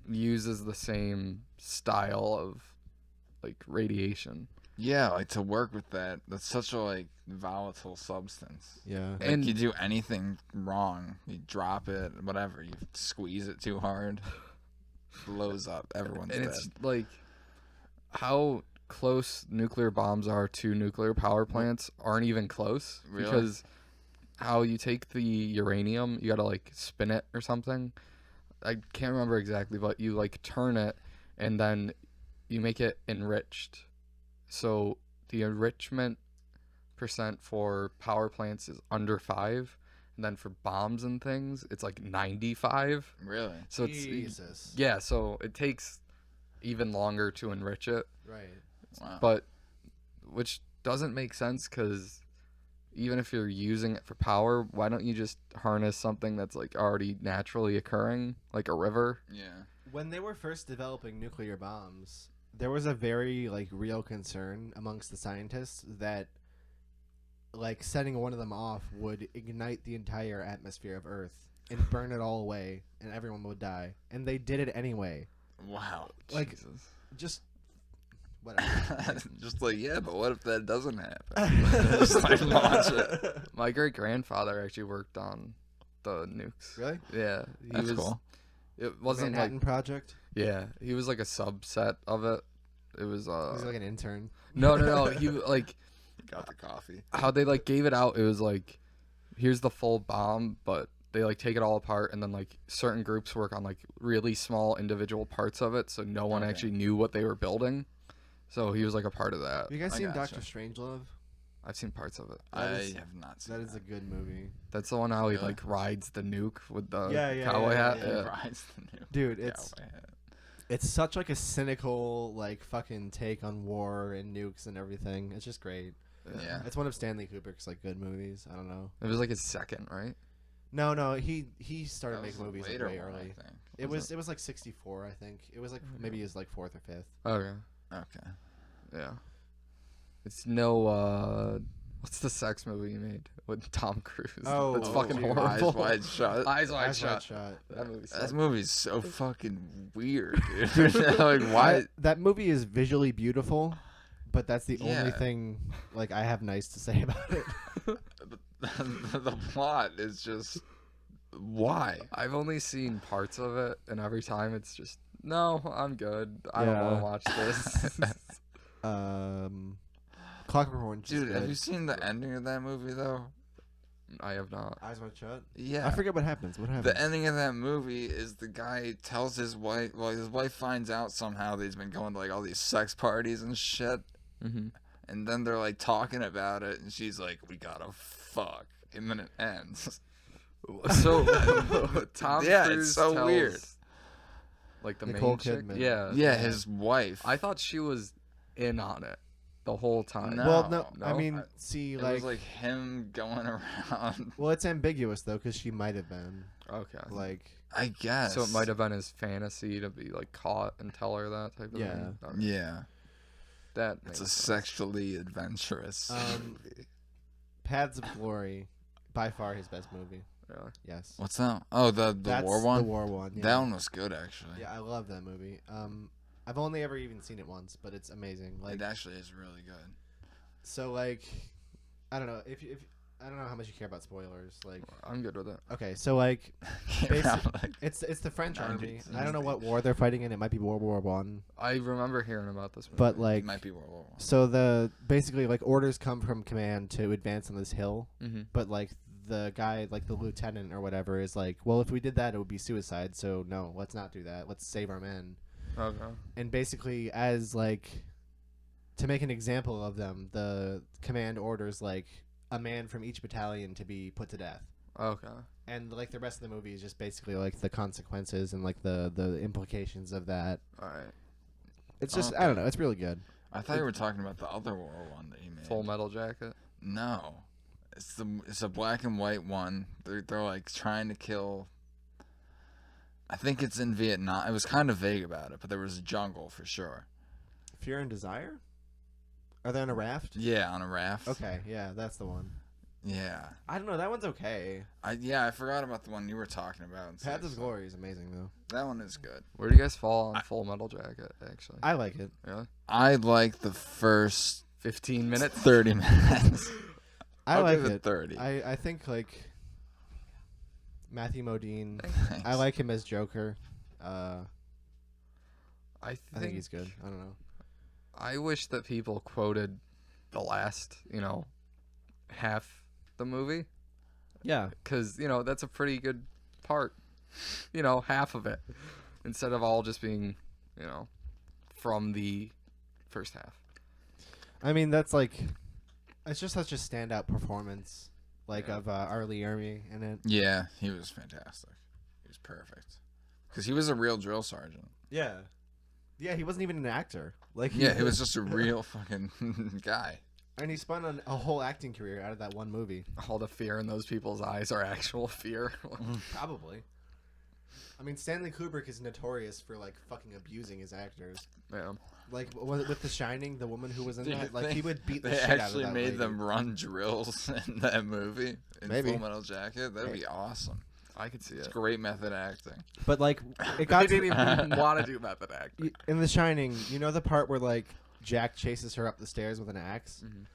uses the same style of like radiation. Yeah, like to work with that. That's such a like volatile substance. Yeah. Like And- you do anything wrong, you drop it, whatever, you squeeze it too hard, blows up. Everyone's And dead. it's like how close nuclear bombs are to nuclear power plants aren't even close. Really? Because how you take the uranium, you gotta like spin it or something. I can't remember exactly, but you like turn it and then you make it enriched. So the enrichment percent for power plants is under 5, and then for bombs and things it's like 95. Really? So it's Jesus. yeah, so it takes even longer to enrich it, Right. Wow. but which doesn't make sense because even if you're using it for power, why don't you just harness something that's like already naturally occurring, like a river? Yeah. When they were first developing nuclear bombs, there was a very like real concern amongst the scientists that like setting one of them off would ignite the entire atmosphere of Earth and burn it all away and everyone would die. And they did it anyway. Wow. Like- Jesus. Just whatever. Just like, yeah, but what if that doesn't happen? Just like launch it. My great grandfather actually worked on the nukes. Really? Yeah, he That's was. cool. It wasn't Manhattan Project? yeah, he was like a subset of it. It was He's like an intern. no. He like Got the coffee. how they like gave it out. It was like, here's the full bomb, but they like take it all apart, and then like certain groups work on like really small individual parts of it, so no one Okay. actually knew what they were building. So he was like a part of that. Have you guys I seen gotcha. Doctor Strangelove? I've seen parts of it. I That is- have not seen That is a good movie. That's the one how he Really? like rides the nuke with the Yeah, cowboy hat. yeah. Yeah. Rise the new Dude, it's cowboy hat. it's such like a cynical like fucking take on war and nukes and everything. It's just great. Yeah. It's one of Stanley Kubrick's like good movies. I don't know. It was like his second, right? No, he started That was making a movies like, later way one, early. I think. It was like 64, I think. It was like maybe his like 4th or 5th. Okay. Okay. Yeah. It's no what's the sex movie you made with Tom Cruise? Oh, it's fucking dude. horrible. Eyes Wide Shut. Eyes Wide Eyes Shut. Wide Shut. That movie That sucked. movie's so fucking weird, dude. Like, why? That movie is visually beautiful, but that's the only Yeah. thing like I have nice to say about it. The plot is just why? I've only seen parts of it, and every time it's just no, I'm good. I don't want Yeah. to watch this. Clockwork Orange. is Dude, have good. you seen the ending of that movie though? I have not. Eyes Wide Shut? Yeah. I forget what happens. What happens? The ending of that movie is the guy tells his wife, well, his wife finds out somehow that he's been going to like all these sex parties and shit. Mm-hmm. And then they're like talking about it, and she's like, "We gotta fuck." and then it ends. So Tom Yeah, Cruise it's so tells, weird. like the Nicole main chick. Kidman. Yeah. Yeah, his wife. I thought she was in on it the whole time. No. Well, no, I No? mean, see, It like, was like him going around. well, it's ambiguous though, because she might have been Okay. like, I guess. So it might have been his fantasy to be like caught and tell her that type of Yeah. thing. Okay. Yeah. That It's makes a sense. sexually adventurous Um, movie. Paths of Glory, by far his best movie. Really? Yes. What's that? Oh, the That's war one? The war one. Yeah. That one was good, actually. Yeah, I love that movie. I've only ever even seen it once, but it's amazing. Like, It actually is really good. so like, I don't know if I don't know how much you care about spoilers. Like, I'm good with it. okay, so like, Came out, like, it's the French army. 90s. I don't know what war they're fighting in. It might be World War One, I remember hearing about this movie. but it like, might be World War One. so the basically like orders come from command to advance on this hill, mm-hmm. but like the guy, like the lieutenant or whatever, is like, well, if we did that, it would be suicide. So no, let's not do that. Let's save our men. Okay. And basically, as like, to make an example of them, the command orders like a man from each battalion to be put to death. Okay. And like the rest of the movie is just basically like the consequences and like the implications of that. All right. It's just, I Okay. don't know, it's really good. I thought you were talking about the other World War One that he made. Full Metal Jacket. No, it's a black and white one. They're like trying to kill. I think it's in Vietnam. It was kind of vague about it, but there was a jungle for sure. Fear and Desire? Are they on a raft? Yeah, on a raft. Okay, yeah, that's the one. Yeah. I don't know, that one's okay. I forgot about the one you were talking about. Paths of Glory is amazing though. That one is good. Where do you guys fall on Full Metal Jacket? Actually. I like it. Really? I like the first 15 minutes. 30 minutes. I I'll like give it. 30. I think like Matthew Modine. Thanks. I like him as Joker. I I think he's good. I don't know. I wish that people quoted the last, half the movie, Yeah. because that's a pretty good part. Half of it, instead of all just being, from the first half. I mean, that's like, it's just such a standout performance, like Yeah. of R. Lee Ermey in it. Yeah, he was fantastic. He was perfect. Because he was a real drill sergeant. Yeah. Yeah, he wasn't even an actor. Like, Yeah, he was just a real fucking guy. and he spun a whole acting career out of that one movie. All the fear in those people's eyes are actual fear. Probably. I mean, Stanley Kubrick is notorious for like fucking abusing his actors. Yeah. Like with The Shining, the woman who was in Do you that, like he think would beat the They shit out of actually that made lady. them run drills in that movie. In Maybe. Full Metal Jacket. That'd be awesome. I could see It's it. great method acting. But like, it got They to, didn't even want to do method acting. in The Shining. You know the part where like Jack chases her up the stairs with an axe. Mhm.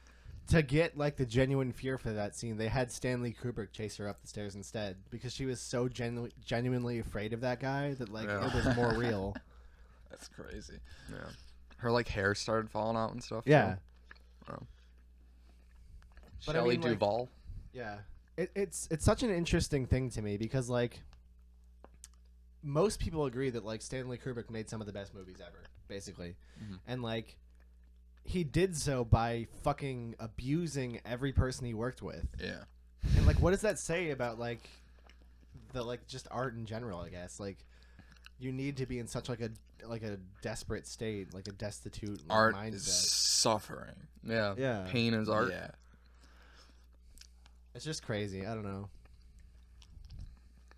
To get like the genuine fear for that scene, they had Stanley Kubrick chase her up the stairs instead because she was so genuinely afraid of that guy that like Yeah. it was more real. That's crazy. Yeah. Her like hair started falling out and stuff. too. Yeah, Oh. But I Shelley mean, like- Duvall. yeah. It's such an interesting thing to me because like most people agree that like Stanley Kubrick made some of the best movies ever, basically, Mhm. and like he did so by fucking abusing every person he worked with. Yeah. And like, what does that say about like the like just art in general? I guess like you need to be in such like a desperate state, like a destitute like, Art mindset. is suffering. Yeah. Yeah. Pain is art. Yeah. It's just crazy. I don't know.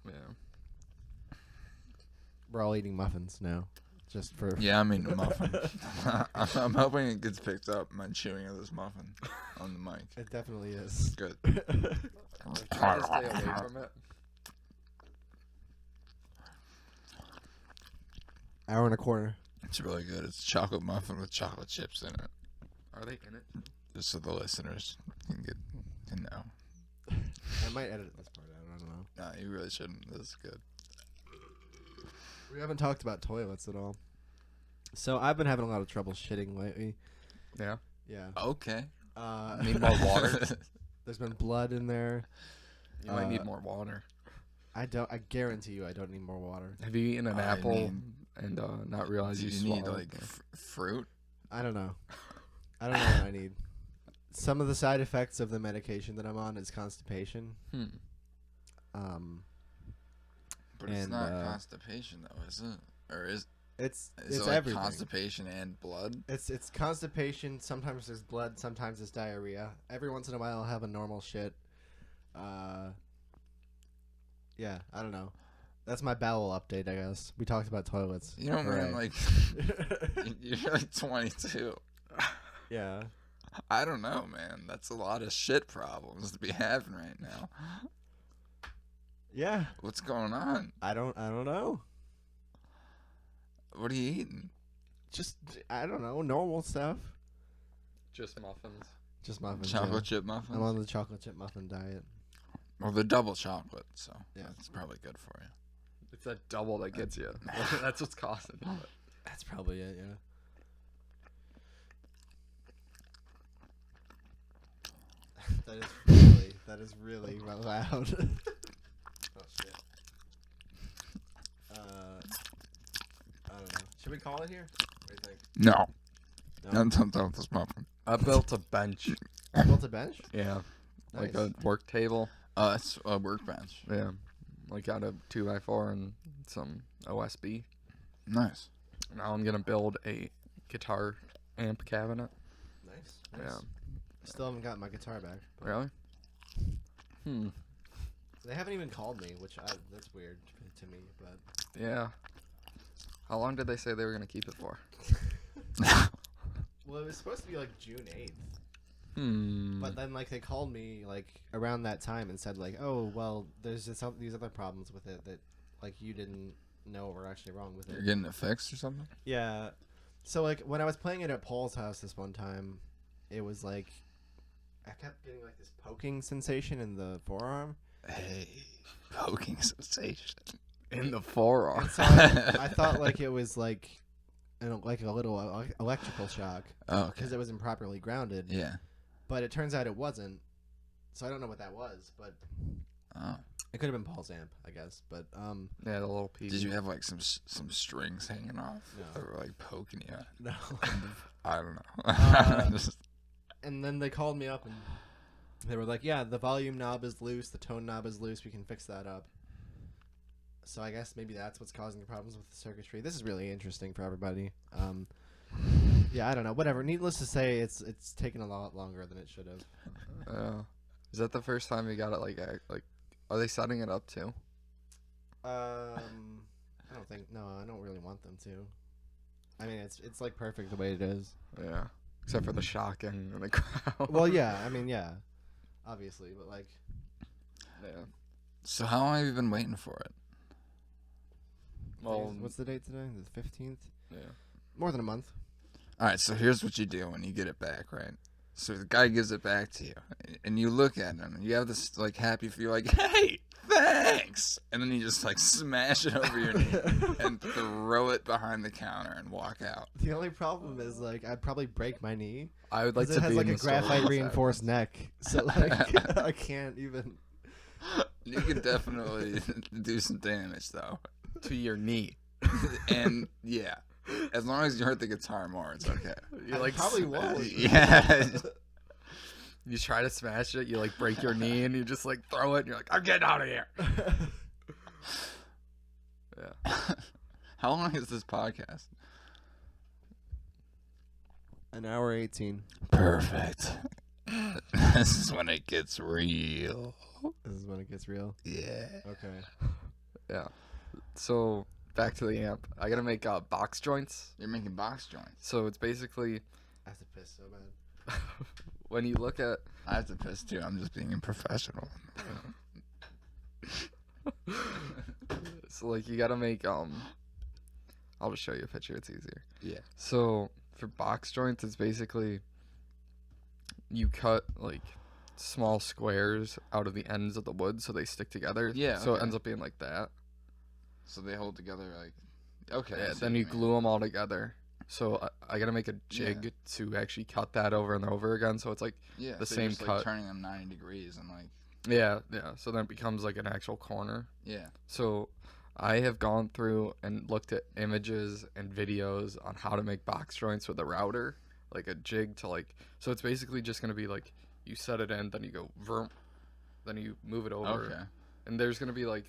Yeah. We're all eating muffins now, just for Yeah, I'm eating a muffin. I'm hoping it gets picked up, my chewing of this muffin on the mic. It definitely is. Good. Try to stay away from it. Hour and a quarter. It's really good. It's a chocolate muffin with chocolate chips in it. Are they in it? Just so the listeners can know. I might edit this part out. I don't know. No, you really shouldn't. This is good. We haven't talked about toilets at all. So I've been having a lot of trouble shitting lately. Yeah. Yeah. Okay. Need more water. There's been blood in there. You might need Uh, more water. I guarantee you, I don't need more water. Have you eaten an I apple mean, and not realized Do you you need swallowed? like fruit? I don't know. I don't know what I need. Some of the side effects of the medication that I'm on is constipation. But it's And, not constipation though, is it? Or is It's it like everything. constipation and blood? It's constipation. Sometimes there's blood. Sometimes it's diarrhea. Every once in a while, I'll have a normal shit. Yeah, I don't know. That's my bowel update, I guess. We talked about toilets. You know, man, Hooray. like you're like 22. Yeah. I don't know, man. That's a lot of shit problems to be having right now. Yeah. What's going on? I don't know. What are you eating? Just I don't know, normal stuff. Just muffins. Just muffins. Chocolate yeah. chip muffins? I'm on the chocolate chip muffin diet. Well, they're double chocolate, so Yeah. that's probably good for you. It's that double that gets you. That's what's costing you. That's probably it, yeah. that is really loud. Oh shit. I don't know. Should we call it here? What do you think? No. No? Don't this muffin. I built a bench. Built a bench? Yeah. Like Nice. a work table. It's a workbench. Yeah. Like out of 2x4 and some OSB. Nice. Now I'm gonna build a guitar amp cabinet. Nice. Yeah. Still haven't got my guitar back. but Really? They haven't even called me, that's weird to me, but Yeah. How long did they say they were gonna keep it for? well, it was supposed to be like June 8th. Hmm. But then, like, they called me, like, around that time and said, like, oh, well, there's just these other problems with it that, like, you didn't know were actually wrong with You're it. getting it fixed or something? Yeah. So, like, when I was playing it at Paul's house this one time, it was, like, I kept getting, like, this poking sensation in the forearm. Hey, poking sensation. In the forearm. And so I thought, like, it was, like a little electrical shock Oh, okay. because it was improperly grounded. Yeah. But it turns out it wasn't. So I don't know what that was, but Oh. it could have been Paul's amp, I guess. But Yeah, the little piece. Did you have like some strings hanging off No. that were like poking you? no. I don't know. Just- And then they called me up and they were like, "Yeah, the volume knob is loose, the tone knob is loose. We can fix that up." So I guess maybe that's what's causing the problems with the circuitry. This is really interesting for everybody. Yeah, I don't know. Whatever. Needless to say, it's taken a lot longer than it should have. Is that the first time you got it? Like, are they setting it up too? I don't think. No, I don't really want them to. I mean, it's like perfect the way it is. Yeah. Except for the shocking in the crowd. Well, yeah. I mean, yeah. Obviously, but like, Yeah. So how long have you been waiting for it? Well, what's the date today? The 15th. yeah. More than a month. All right, so here's what you do when you get it back, right? So the guy gives it back to you, and you look at him, and you have this like happy feel, like, "Hey, thanks!" And then you just like smash it over your knee and throw it behind the counter and walk out. The only problem is like I'd probably break my knee. I would like 'Cause to it has be like in a the story graphite that reinforced neck, so like I can't even. You can definitely do some damage though, to your knee. and yeah, as long as you hurt the guitar more, it's okay. You I like probably won't. Yeah. You try to smash it, you like break your knee, and you just like throw it, and you're like, "I'm getting out of here." Yeah. How long is this podcast? An hour 18. Perfect. This is when it gets real. This is when it gets real. Yeah. Okay. Yeah. So back to the amp. I gotta make box joints. You're making box joints. So it's basically I have to piss so bad. when you look at I have to piss too. I'm just being professional. so like you gotta make I'll just show you a picture. It's easier. Yeah. So for box joints, it's basically you cut like small squares out of the ends of the wood so they stick together. Yeah, So it okay. ends up being like that. So they hold together like. Okay. I Yeah. see Then what you mean. glue them all together. So I gotta make a jig to actually cut that over and over again. So it's like Yeah. the so same you're just, cut. Like, turning them 90 degrees and like. yeah. So then it becomes like an actual corner. Yeah. So I have gone through and looked at images and videos on how to make box joints with a router, like a jig to like. So it's basically just gonna be like you set it in, then you go vroom, then you move it over, Okay. and there's gonna be like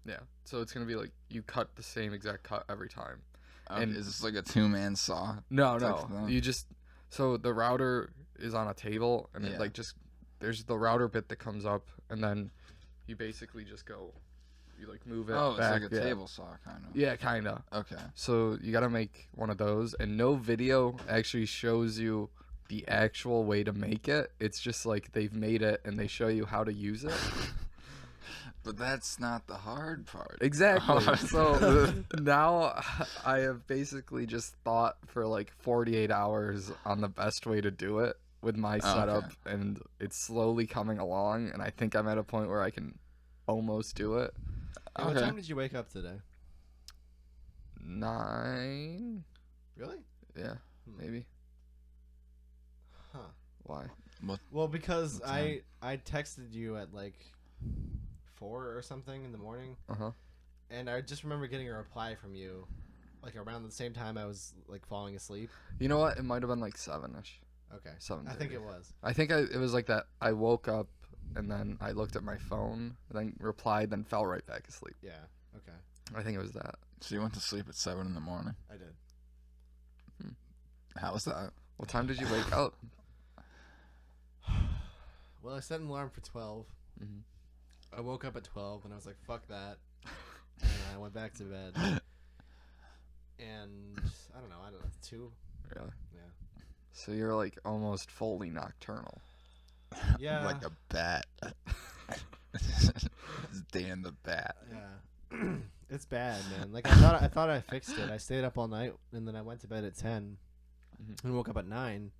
yeah. So it's gonna be like you cut the same exact cut every time. And is this like a 2-man saw? No, type no. of thing? You just so the router is on a table, and Yeah. it like just there's the router bit that comes up, and then you basically just go, you like move it. Oh, it's back, like a yeah. table saw kind of. Yeah, kinda. Okay. So you gotta make one of those, and no video actually shows you the actual way to make it. It's just like they've made it, and they show you how to use it. But that's not the hard part. Exactly. So now I have basically just thought for like 48 hours on the best way to do it with my setup, and it's slowly coming along, and I think I'm at a point where I can almost do it. Hey, what time did you wake up today? 9? Really? Yeah, maybe. Huh. Why? Well, because What time? I texted you at like 4 or something in the morning, Uh-huh. and I just remember getting a reply from you, like around the same time I was like falling asleep. You know what? It might have been like 7ish. Okay. 7. I think it was. I think it was like that. I woke up and then I looked at my phone, then replied, then fell right back asleep. Yeah. Okay. I think it was that. So you went to sleep at 7 in the morning. I did. How was that? What time did you wake up? Well, I set an alarm for 12. Mhm. I woke up at 12 and I was like, fuck that. And I went back to bed. And I don't know, 2. Really? Yeah. So you're like almost fully nocturnal. Yeah. Like a bat. It's Dan the Bat. Yeah. It's bad, man. Like I thought I fixed it. I stayed up all night and then I went to bed at 10 Mhm. and woke up at 9.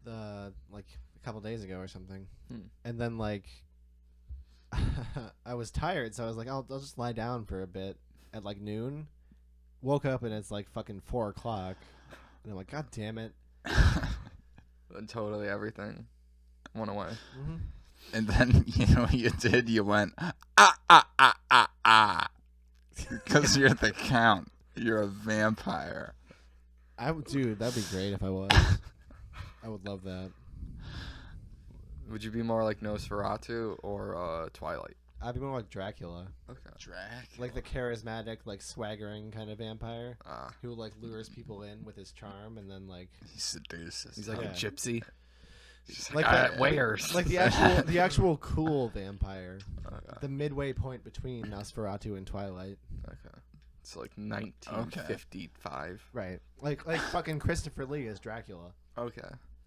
Like a couple days ago or something. Hmm. And then like I was tired, so I was like, I'll just lie down for a bit at like noon. Woke up and it's like fucking 4 o'clock, and I'm like, God damn it. And totally everything went away. Mm-hmm. And then, you know what you did? You went, because you're the Count. You're a vampire. Dude, that'd be great if I was. I would love that. Would you be more like Nosferatu or Twilight? I'd be more like Dracula, Okay. Dracula. like the charismatic, like swaggering kind of vampire Ah, who like lures people in with his charm, and then like He seduces. he's like Yeah. a gypsy. He's like Got that- it. Wares. like the actual cool vampire, the midway point between Nosferatu and Twilight. Okay. It's like 1955. Right, like fucking Christopher Lee as Dracula. Okay.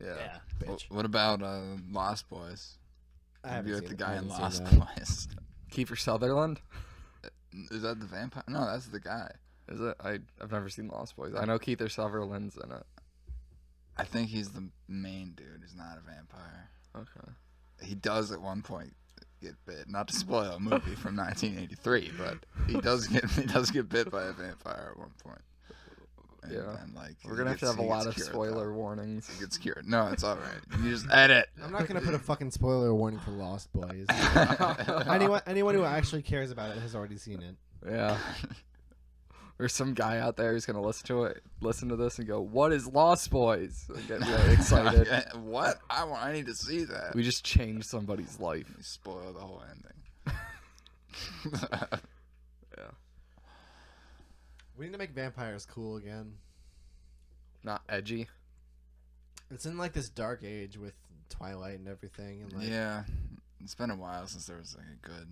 Yeah. bitch. What about Lost Boys? I Have haven't you seen at the it. guy I in haven't Lost seen that. Boys? Kiefer Sutherland? Is that the vampire? No, that's the guy. Is it? I've never seen Lost Boys. I know Kiefer Sutherland's in it. I think he's the main dude. He's not a vampire. Okay. He does at one point get bit. Not to spoil a movie from 1983, but he does get bit by a vampire at one point. And Yeah. then, like, We're gonna have to have a lot of spoiler warnings. He gets cured. No, it's all right. You just edit. I'm not gonna put a fucking spoiler warning for Lost Boys. Anyone who actually cares about it has already seen it. Yeah. There's some guy out there who's gonna listen to this and go, "What is Lost Boys?" And get really excited. What? I need to see that. We just changed somebody's life. You spoil the whole ending. Yeah. We need to make vampires cool again. Not edgy. It's in like this dark age with Twilight and everything, and like Yeah, it's been a while since there was like a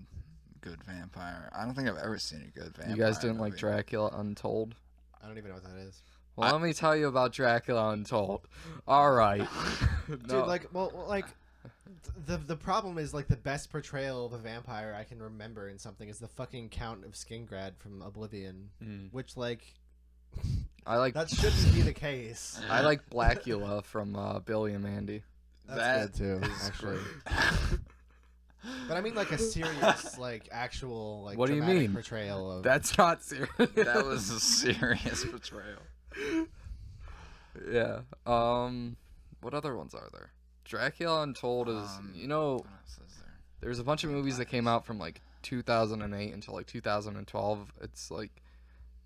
good vampire. I don't think I've ever seen a good vampire. You guys didn't like movie. Dracula Untold? I don't even know what that is. Well, let me tell you about Dracula Untold. All right. Dude, No. like the problem is like the best portrayal of a vampire I can remember in something is the fucking Count of Skingrad from Oblivion, Mm. which like I like that shouldn't be the case. I like Blackula from Billy and Mandy. That's That good too, is actually. great. But I mean like a serious, like actual, like What do you dramatic mean? portrayal of. That's not serious. That was a serious portrayal. Yeah. What other ones are there? Dracula Untold is, you know, What else is there? there's a bunch of movies that came out from like 2008 until like 2012. It's like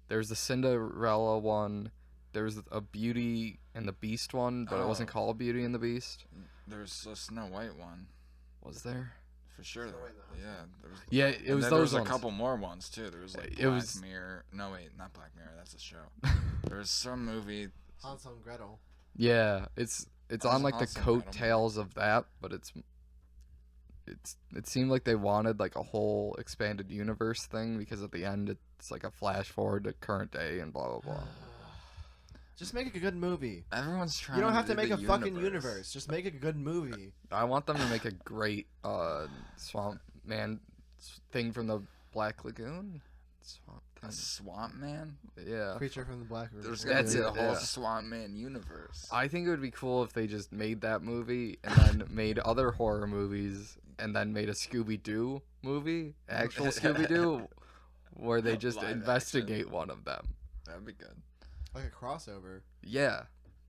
there's the Cinderella one, there was a Beauty and the Beast one, but it wasn't Oh. called Beauty and the Beast. There's a Snow White one. Was there? For sure. Snow White and the Yeah. There was, Yeah, it and was then those there ones. was a couple more ones too. There was like It Black was- Mirror. No, wait, not Black Mirror. That's a show. There was some movie. Hansel and Gretel. Yeah, it's was on like the Hansel and Gretel movie. coattails of that, but it seemed like they wanted like a whole expanded universe thing because at the end it's like a flash forward to current day and blah blah blah. Just make a good movie. Everyone's trying. You don't have do to make the a fucking universe. Just make a good movie. I want them to make a great swamp man thing from the Black Lagoon. Swamp A thing. Swamp Man. Yeah. Creature from the Black River. There's That's gonna be it, a whole yeah. Swamp Man universe. I think it would be cool if they just made that movie and then made other horror movies and then made a Scooby-Doo movie, actual Scooby-Doo, where they just Live investigate one of them. That'd be good. Like a crossover. Yeah.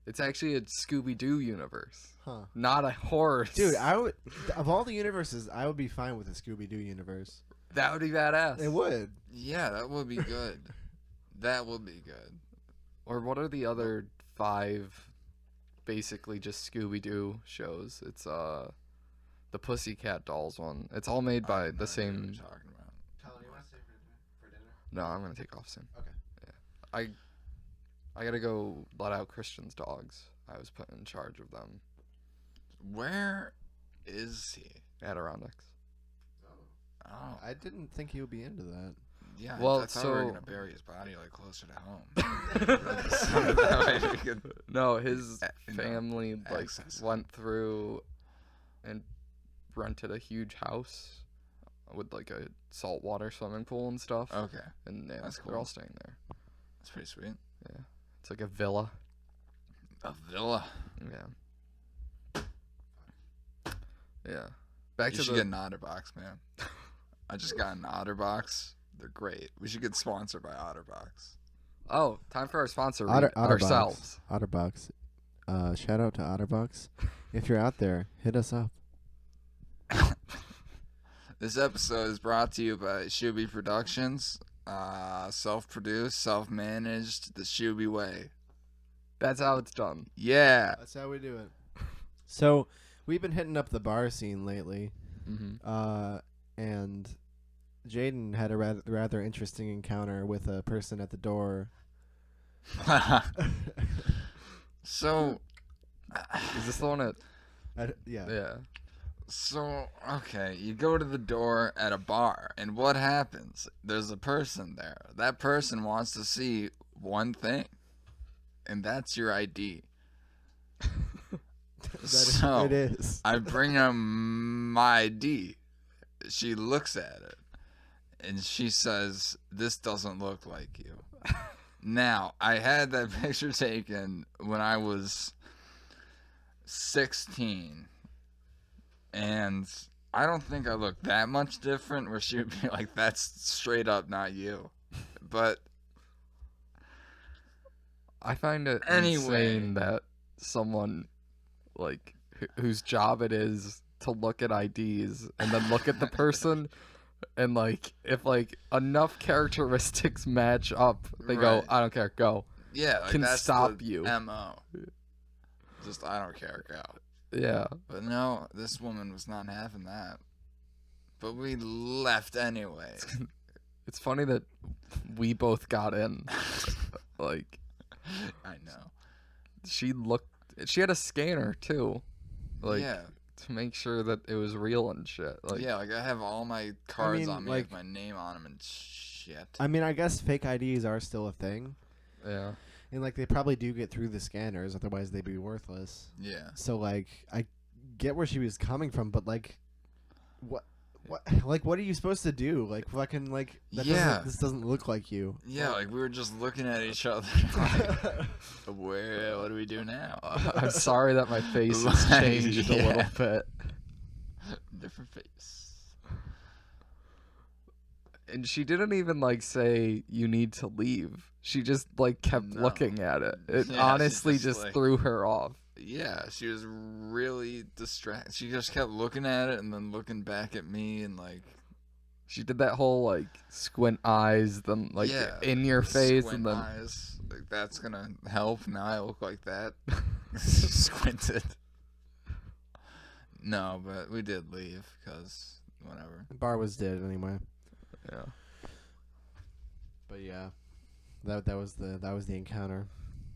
It's actually a Scooby-Doo universe, Huh. not a horror. Dude, I would. Of all the universes, I would be fine with a Scooby-Doo universe. That would be badass. It would. Yeah, that would be good. That would be good. Or what are the other 5 basically just Scooby-Doo shows? It's the Pussycat Dolls one. It's all made I by have no the idea what same. you're talking about. Colin, you want to stay for dinner? No, I'm gonna take off soon. Okay. Yeah. I gotta go let out Christian's dogs. I was put in charge of them. Where is he? Adirondacks. Oh, I didn't think he would be into that. yeah. Well, I thought we were so- gonna bury his body like closer to home. So that way we could- No, his you know, family like access. went through and rented a huge house with like a saltwater swimming pool and stuff. Okay, And yeah, that's they're all cool. staying there. that's pretty sweet. It's like a villa. A villa. Yeah. Yeah. Back You to should the get an OtterBox, man. I just got an OtterBox. They're great. We should get sponsored by OtterBox. Oh, time for our sponsor. Otterbox. Ourselves. Otterbox. Shout out to Otterbox. If you're out there, hit us up. This episode is brought to you by Shuby Productions. Self-produced, self-managed, the Shuby way. That's how it's done. Yeah. That's how we do it. So, we've been hitting up the bar scene lately. Mm-hmm. And Jayden had a rather interesting encounter with a person at the door. So, Is this the one at? Yeah. Yeah. so okay, you go to the door at a bar, and what happens? There's a person there. That person wants to see one thing, and that's your ID. So, It is. I bring her my ID. She looks at it, and she says, "This doesn't look like you." Now, I had that picture taken when I was 16, and I don't think I look that much different where she would be like, "That's straight up not you." But I find it Anyway. insane that someone like whose job it is to look at IDs and then look at the person and like if like enough characteristics match up, they go, Right. I don't care, go. yeah, like Can that's stop the you. MO. Just I don't care, go. Yeah. But no, this woman was not having that. But we left anyway. It's funny that we both got in. Like I know. she had a scanner too. Like yeah, to make sure that it was real and shit. Like yeah. Like I have all my cards mean, on me like- with my name on them and shit. I mean, I guess fake IDs are still a thing. yeah. And, like, they probably do get through the scanners. Otherwise, they'd be worthless. Yeah. So, like, I get where she was coming from, but, like, what, what are you supposed to do? Like, fucking, like, Yeah. this doesn't look like you. Yeah, like we were just looking at each other. Like, where? What do we do now? I'm sorry that my face has Like, changed a yeah. little bit. Different face. And she didn't even like say you need to leave. She just like kept No. looking at it. It Yeah, she honestly just, just like- threw her off. Yeah, she was really distracted. She just kept looking at it and then looking back at me and like She did that whole like squint eyes, then like yeah, in your face, squint and then eyes. like, that's gonna help. Now I look like that. Squinted. No, but we did leave because whatever. The bar was dead anyway. Yeah. But yeah, that was the encounter.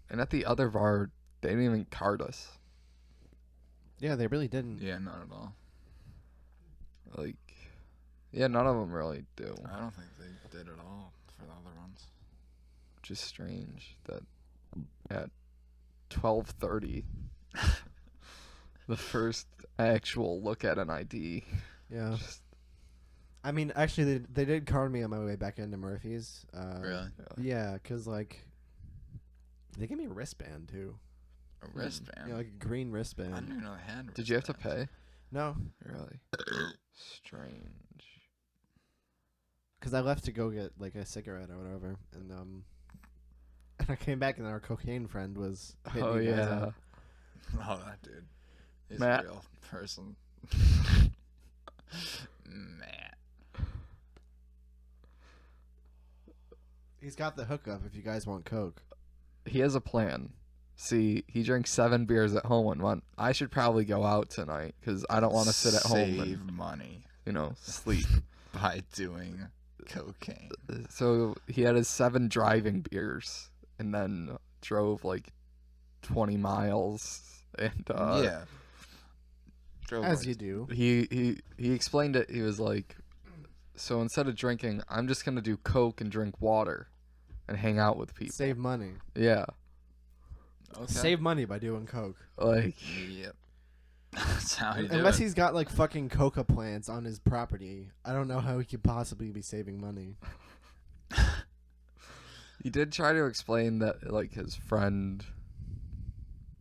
And at the other bar, they didn't even card us. Yeah, they really didn't. Yeah, not at all. Like, yeah, none of them really do. I don't think they did at all for the other ones. Which is strange that at 12:30, the first actual look at an ID. Yeah. Just, I mean, actually, they did card me on my way back into Murphy's. Really? Yeah, because, like, they gave me a wristband, too. A wristband? Yeah, like a green wristband. I didn't even know they had. Did you have to wristbands. pay? No, Really? Strange. because I left to go get, like, a cigarette or whatever. And I came back and our cocaine friend was hitting Oh, you guys yeah. up. Oh, that dude. He's Matt. a real person. Matt. He's got the hookup if you guys want coke. He has a plan. See, he drinks 7 beers at home in one. I should probably go out tonight because I don't want to sit at home Save and, money sleep. by doing cocaine. So he had his 7 driving beers and then drove like 20 miles. And Yeah. Drove As like- you do. he explained it. He was like, so instead of drinking, I'm just gonna do coke and drink water and hang out with people. Save money. Yeah, Okay. Save money by doing coke. like Yep. That's how you do Unless it. he's got, like, fucking coca plants on his property. I don't know how he could possibly be saving money. he did try to explain that like his friend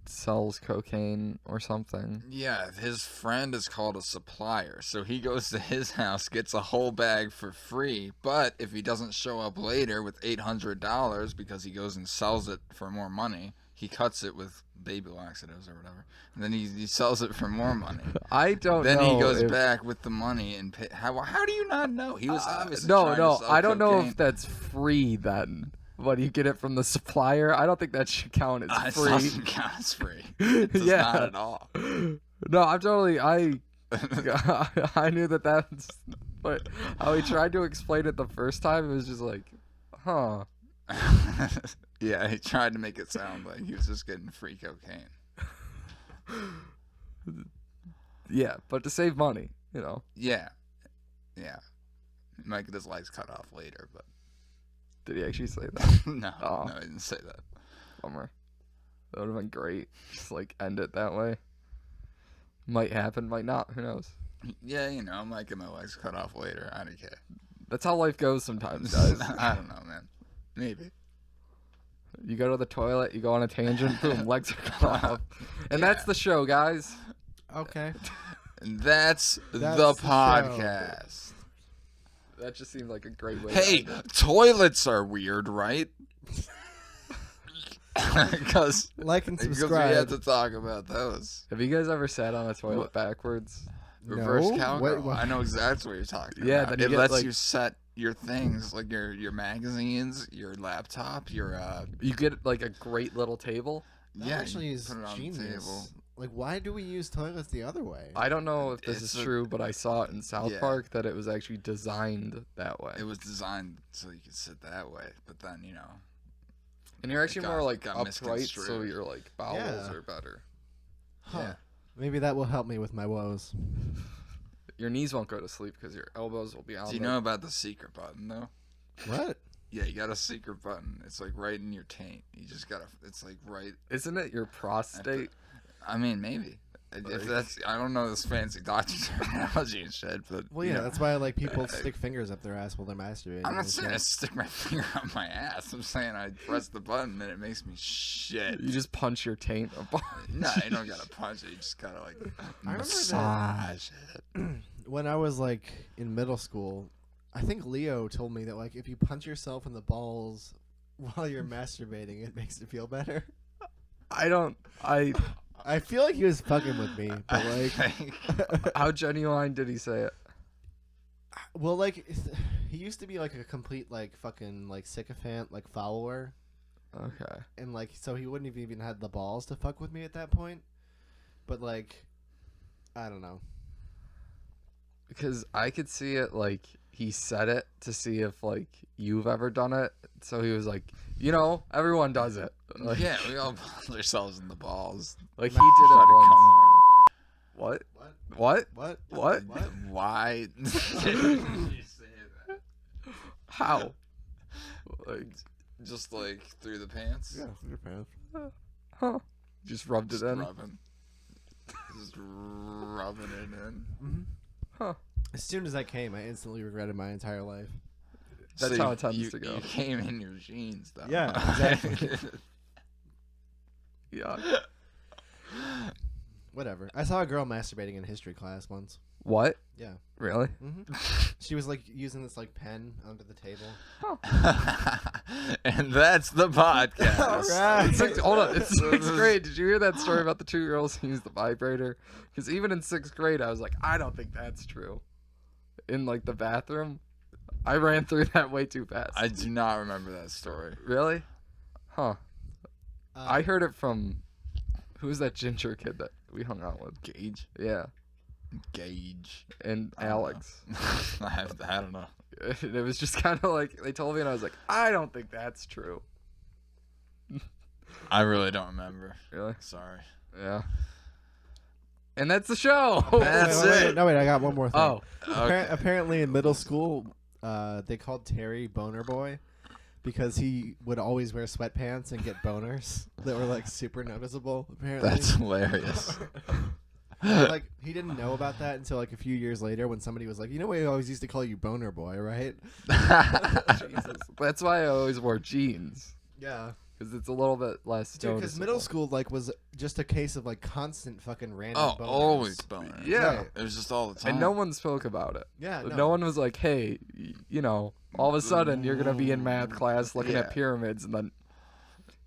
sells cocaine or something. Yeah, his friend is called a supplier, so he goes to his house, gets a whole bag for free, but if he doesn't show up later with $800 because he goes and sells it for more money, he cuts it with baby laxatives or whatever, and then he sells it for more money. I don't Then know. he goes if, back with the money and pay. How do you not know? He was obviously no, trying no. to sell I don't know cocaine. if that's free then. But you get it from the supplier. I don't think that should count as It free. doesn't count as free. It does Yeah. not at all. No, I'm totally. I knew that's. But how he tried to explain it the first time, it was just like, huh. Yeah, he tried to make it sound like he was just getting free cocaine. Yeah, but to save money, Yeah. He might get his legs cut off later, but Did he actually say that? no, Oh. no, he didn't say that. Bummer. That would have been great. Just like end it that way. Might happen, might not. Who knows? Yeah, I might get my legs cut off later. I don't care. That's how life goes sometimes, guys. I don't know, man. Maybe. You go to the toilet, you go on a tangent, boom, legs are cut off. And that's Yeah. the show, guys. Okay. And that's the the show. podcast. That just seemed like a great way. Hey, to end it. toilets are weird, right? Because Like and we have subscribe. to talk about those. Have you guys ever sat on a toilet backwards? Reverse No? cowgirl. What? I know exactly what you're talking Yeah, about. then you It get, lets like- you set your things, like your magazines, your laptop, your You get like a great little table. That yeah. actually you is put it on the genius. table. Like, why do we use toilets the other way? I don't know if this It's is a- true, but I saw it in South Yeah. Park that it was actually designed that way. It was designed so you could sit that way, but then And you're actually got- more like got upright, so misconstrued. your like bowels Yeah. are better. Huh. Yeah. Maybe that will help me with my woes. Your knees won't go to sleep because your elbows will be on. Do you know about the secret button though? What? Yeah, you got a secret button. It's like right in your taint. You just gotta. It's like right. Isn't it your prostate? I mean, maybe. If that's, I don't know this fancy doctor terminology and shit, but Well, yeah, that's why like people stick fingers up their ass while they're masturbating. I'm not and saying I shit. stick my finger up my ass. I'm saying I press the button and it makes me shit. You just punch your taint. No, you don't gotta punch it. You just gotta like I remember massage it. when I was like in middle school, I think Leo told me that like if you punch yourself in the balls while you're masturbating, it makes it feel better. I feel like he was fucking with me, but I like, think- How genuine did he say it? well, like he used to be like a complete like fucking like sycophant like follower, Okay. and like so he wouldn't have even had the balls to fuck with me at that point. But like, I don't know. Because I could see it like he said it to see if like you've ever done it. So he was like, you know, everyone does it. Like, Yeah, we all punch ourselves in the balls. like he did it Try to once. come harder. What? What? What? What? What? Why did you say that? How? Like, Just like through the pants? Yeah, through your pants. huh? Just rubbed Just it in. rubbing. Just rubbing it in. Mm-hmm. Huh? As soon as I came, I instantly regretted my entire life. That's So how it tends you, to go. You came in your jeans, though. Yeah, exactly. Yeah. Whatever. I saw a girl masturbating in history class once. What? Yeah. Really? Mm-hmm. She was like using this like pen under the table. And that's the podcast. All right. Hold on. It's sixth grade. Did you hear that story about the 2 girls who used the vibrator? Because even in 6th grade, I was like, I don't think that's true. In like the bathroom, I ran through that way too fast. I do not remember that story. Really? Huh. I heard it from who's that ginger kid that we hung out with? Gage? Yeah, Gage. and I don't know. Alex. I don't know. It was just kind of like they told me, and I was like, I don't think that's true. I really don't remember. Really? Sorry. Yeah. And that's the show. That's wait, it. No, wait, I got one more thing. Oh, Okay. Apparently in middle school, they called Terry Boner Boy because he would always wear sweatpants and get boners that were like super noticeable, apparently. That's hilarious. Like, he didn't know about that until like a few years later when somebody was like, you know, we always used to call you Boner Boy, right? Jesus. That's why I always wore jeans, Yeah. because it's a little bit less Dude, because noticeable. middle school like was just a case of like constant fucking random Oh, boners. always boners. Yeah. Right. It was just all the time. And no one spoke about it. Yeah, No one was like, hey, you know, all of a sudden you're going to be in math class looking Yeah. at pyramids, and then,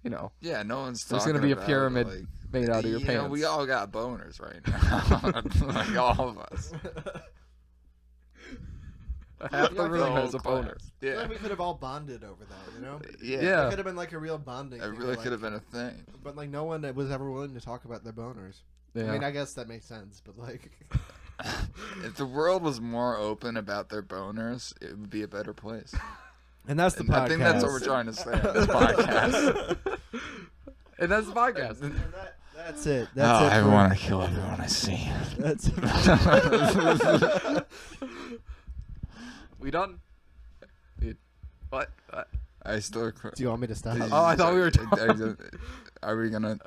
you know, Yeah, no one's there's talking going to be a about, pyramid like, made out of your you pants. know, we all got boners right now. Like, all of us. Half the Yeah, I feel room The has whole a boner. class. I feel Yeah. like we could have all bonded over that, you know? Yeah. Yeah. It could have been like a real bonding It thing. really where, could have like, been a thing. But like no one that was ever willing to talk about their boners. Yeah. I mean, I guess that makes sense, but like, If the world was more open about their boners, it would be a better place. and that's the And podcast. I think that's what we're trying to say on this podcast. And that's the podcast. And that's it. That's it. I for- want to kill everyone I see. That's it. We done? What? I still. Do you want me to stop? Oh, I thought we were Are we gonna?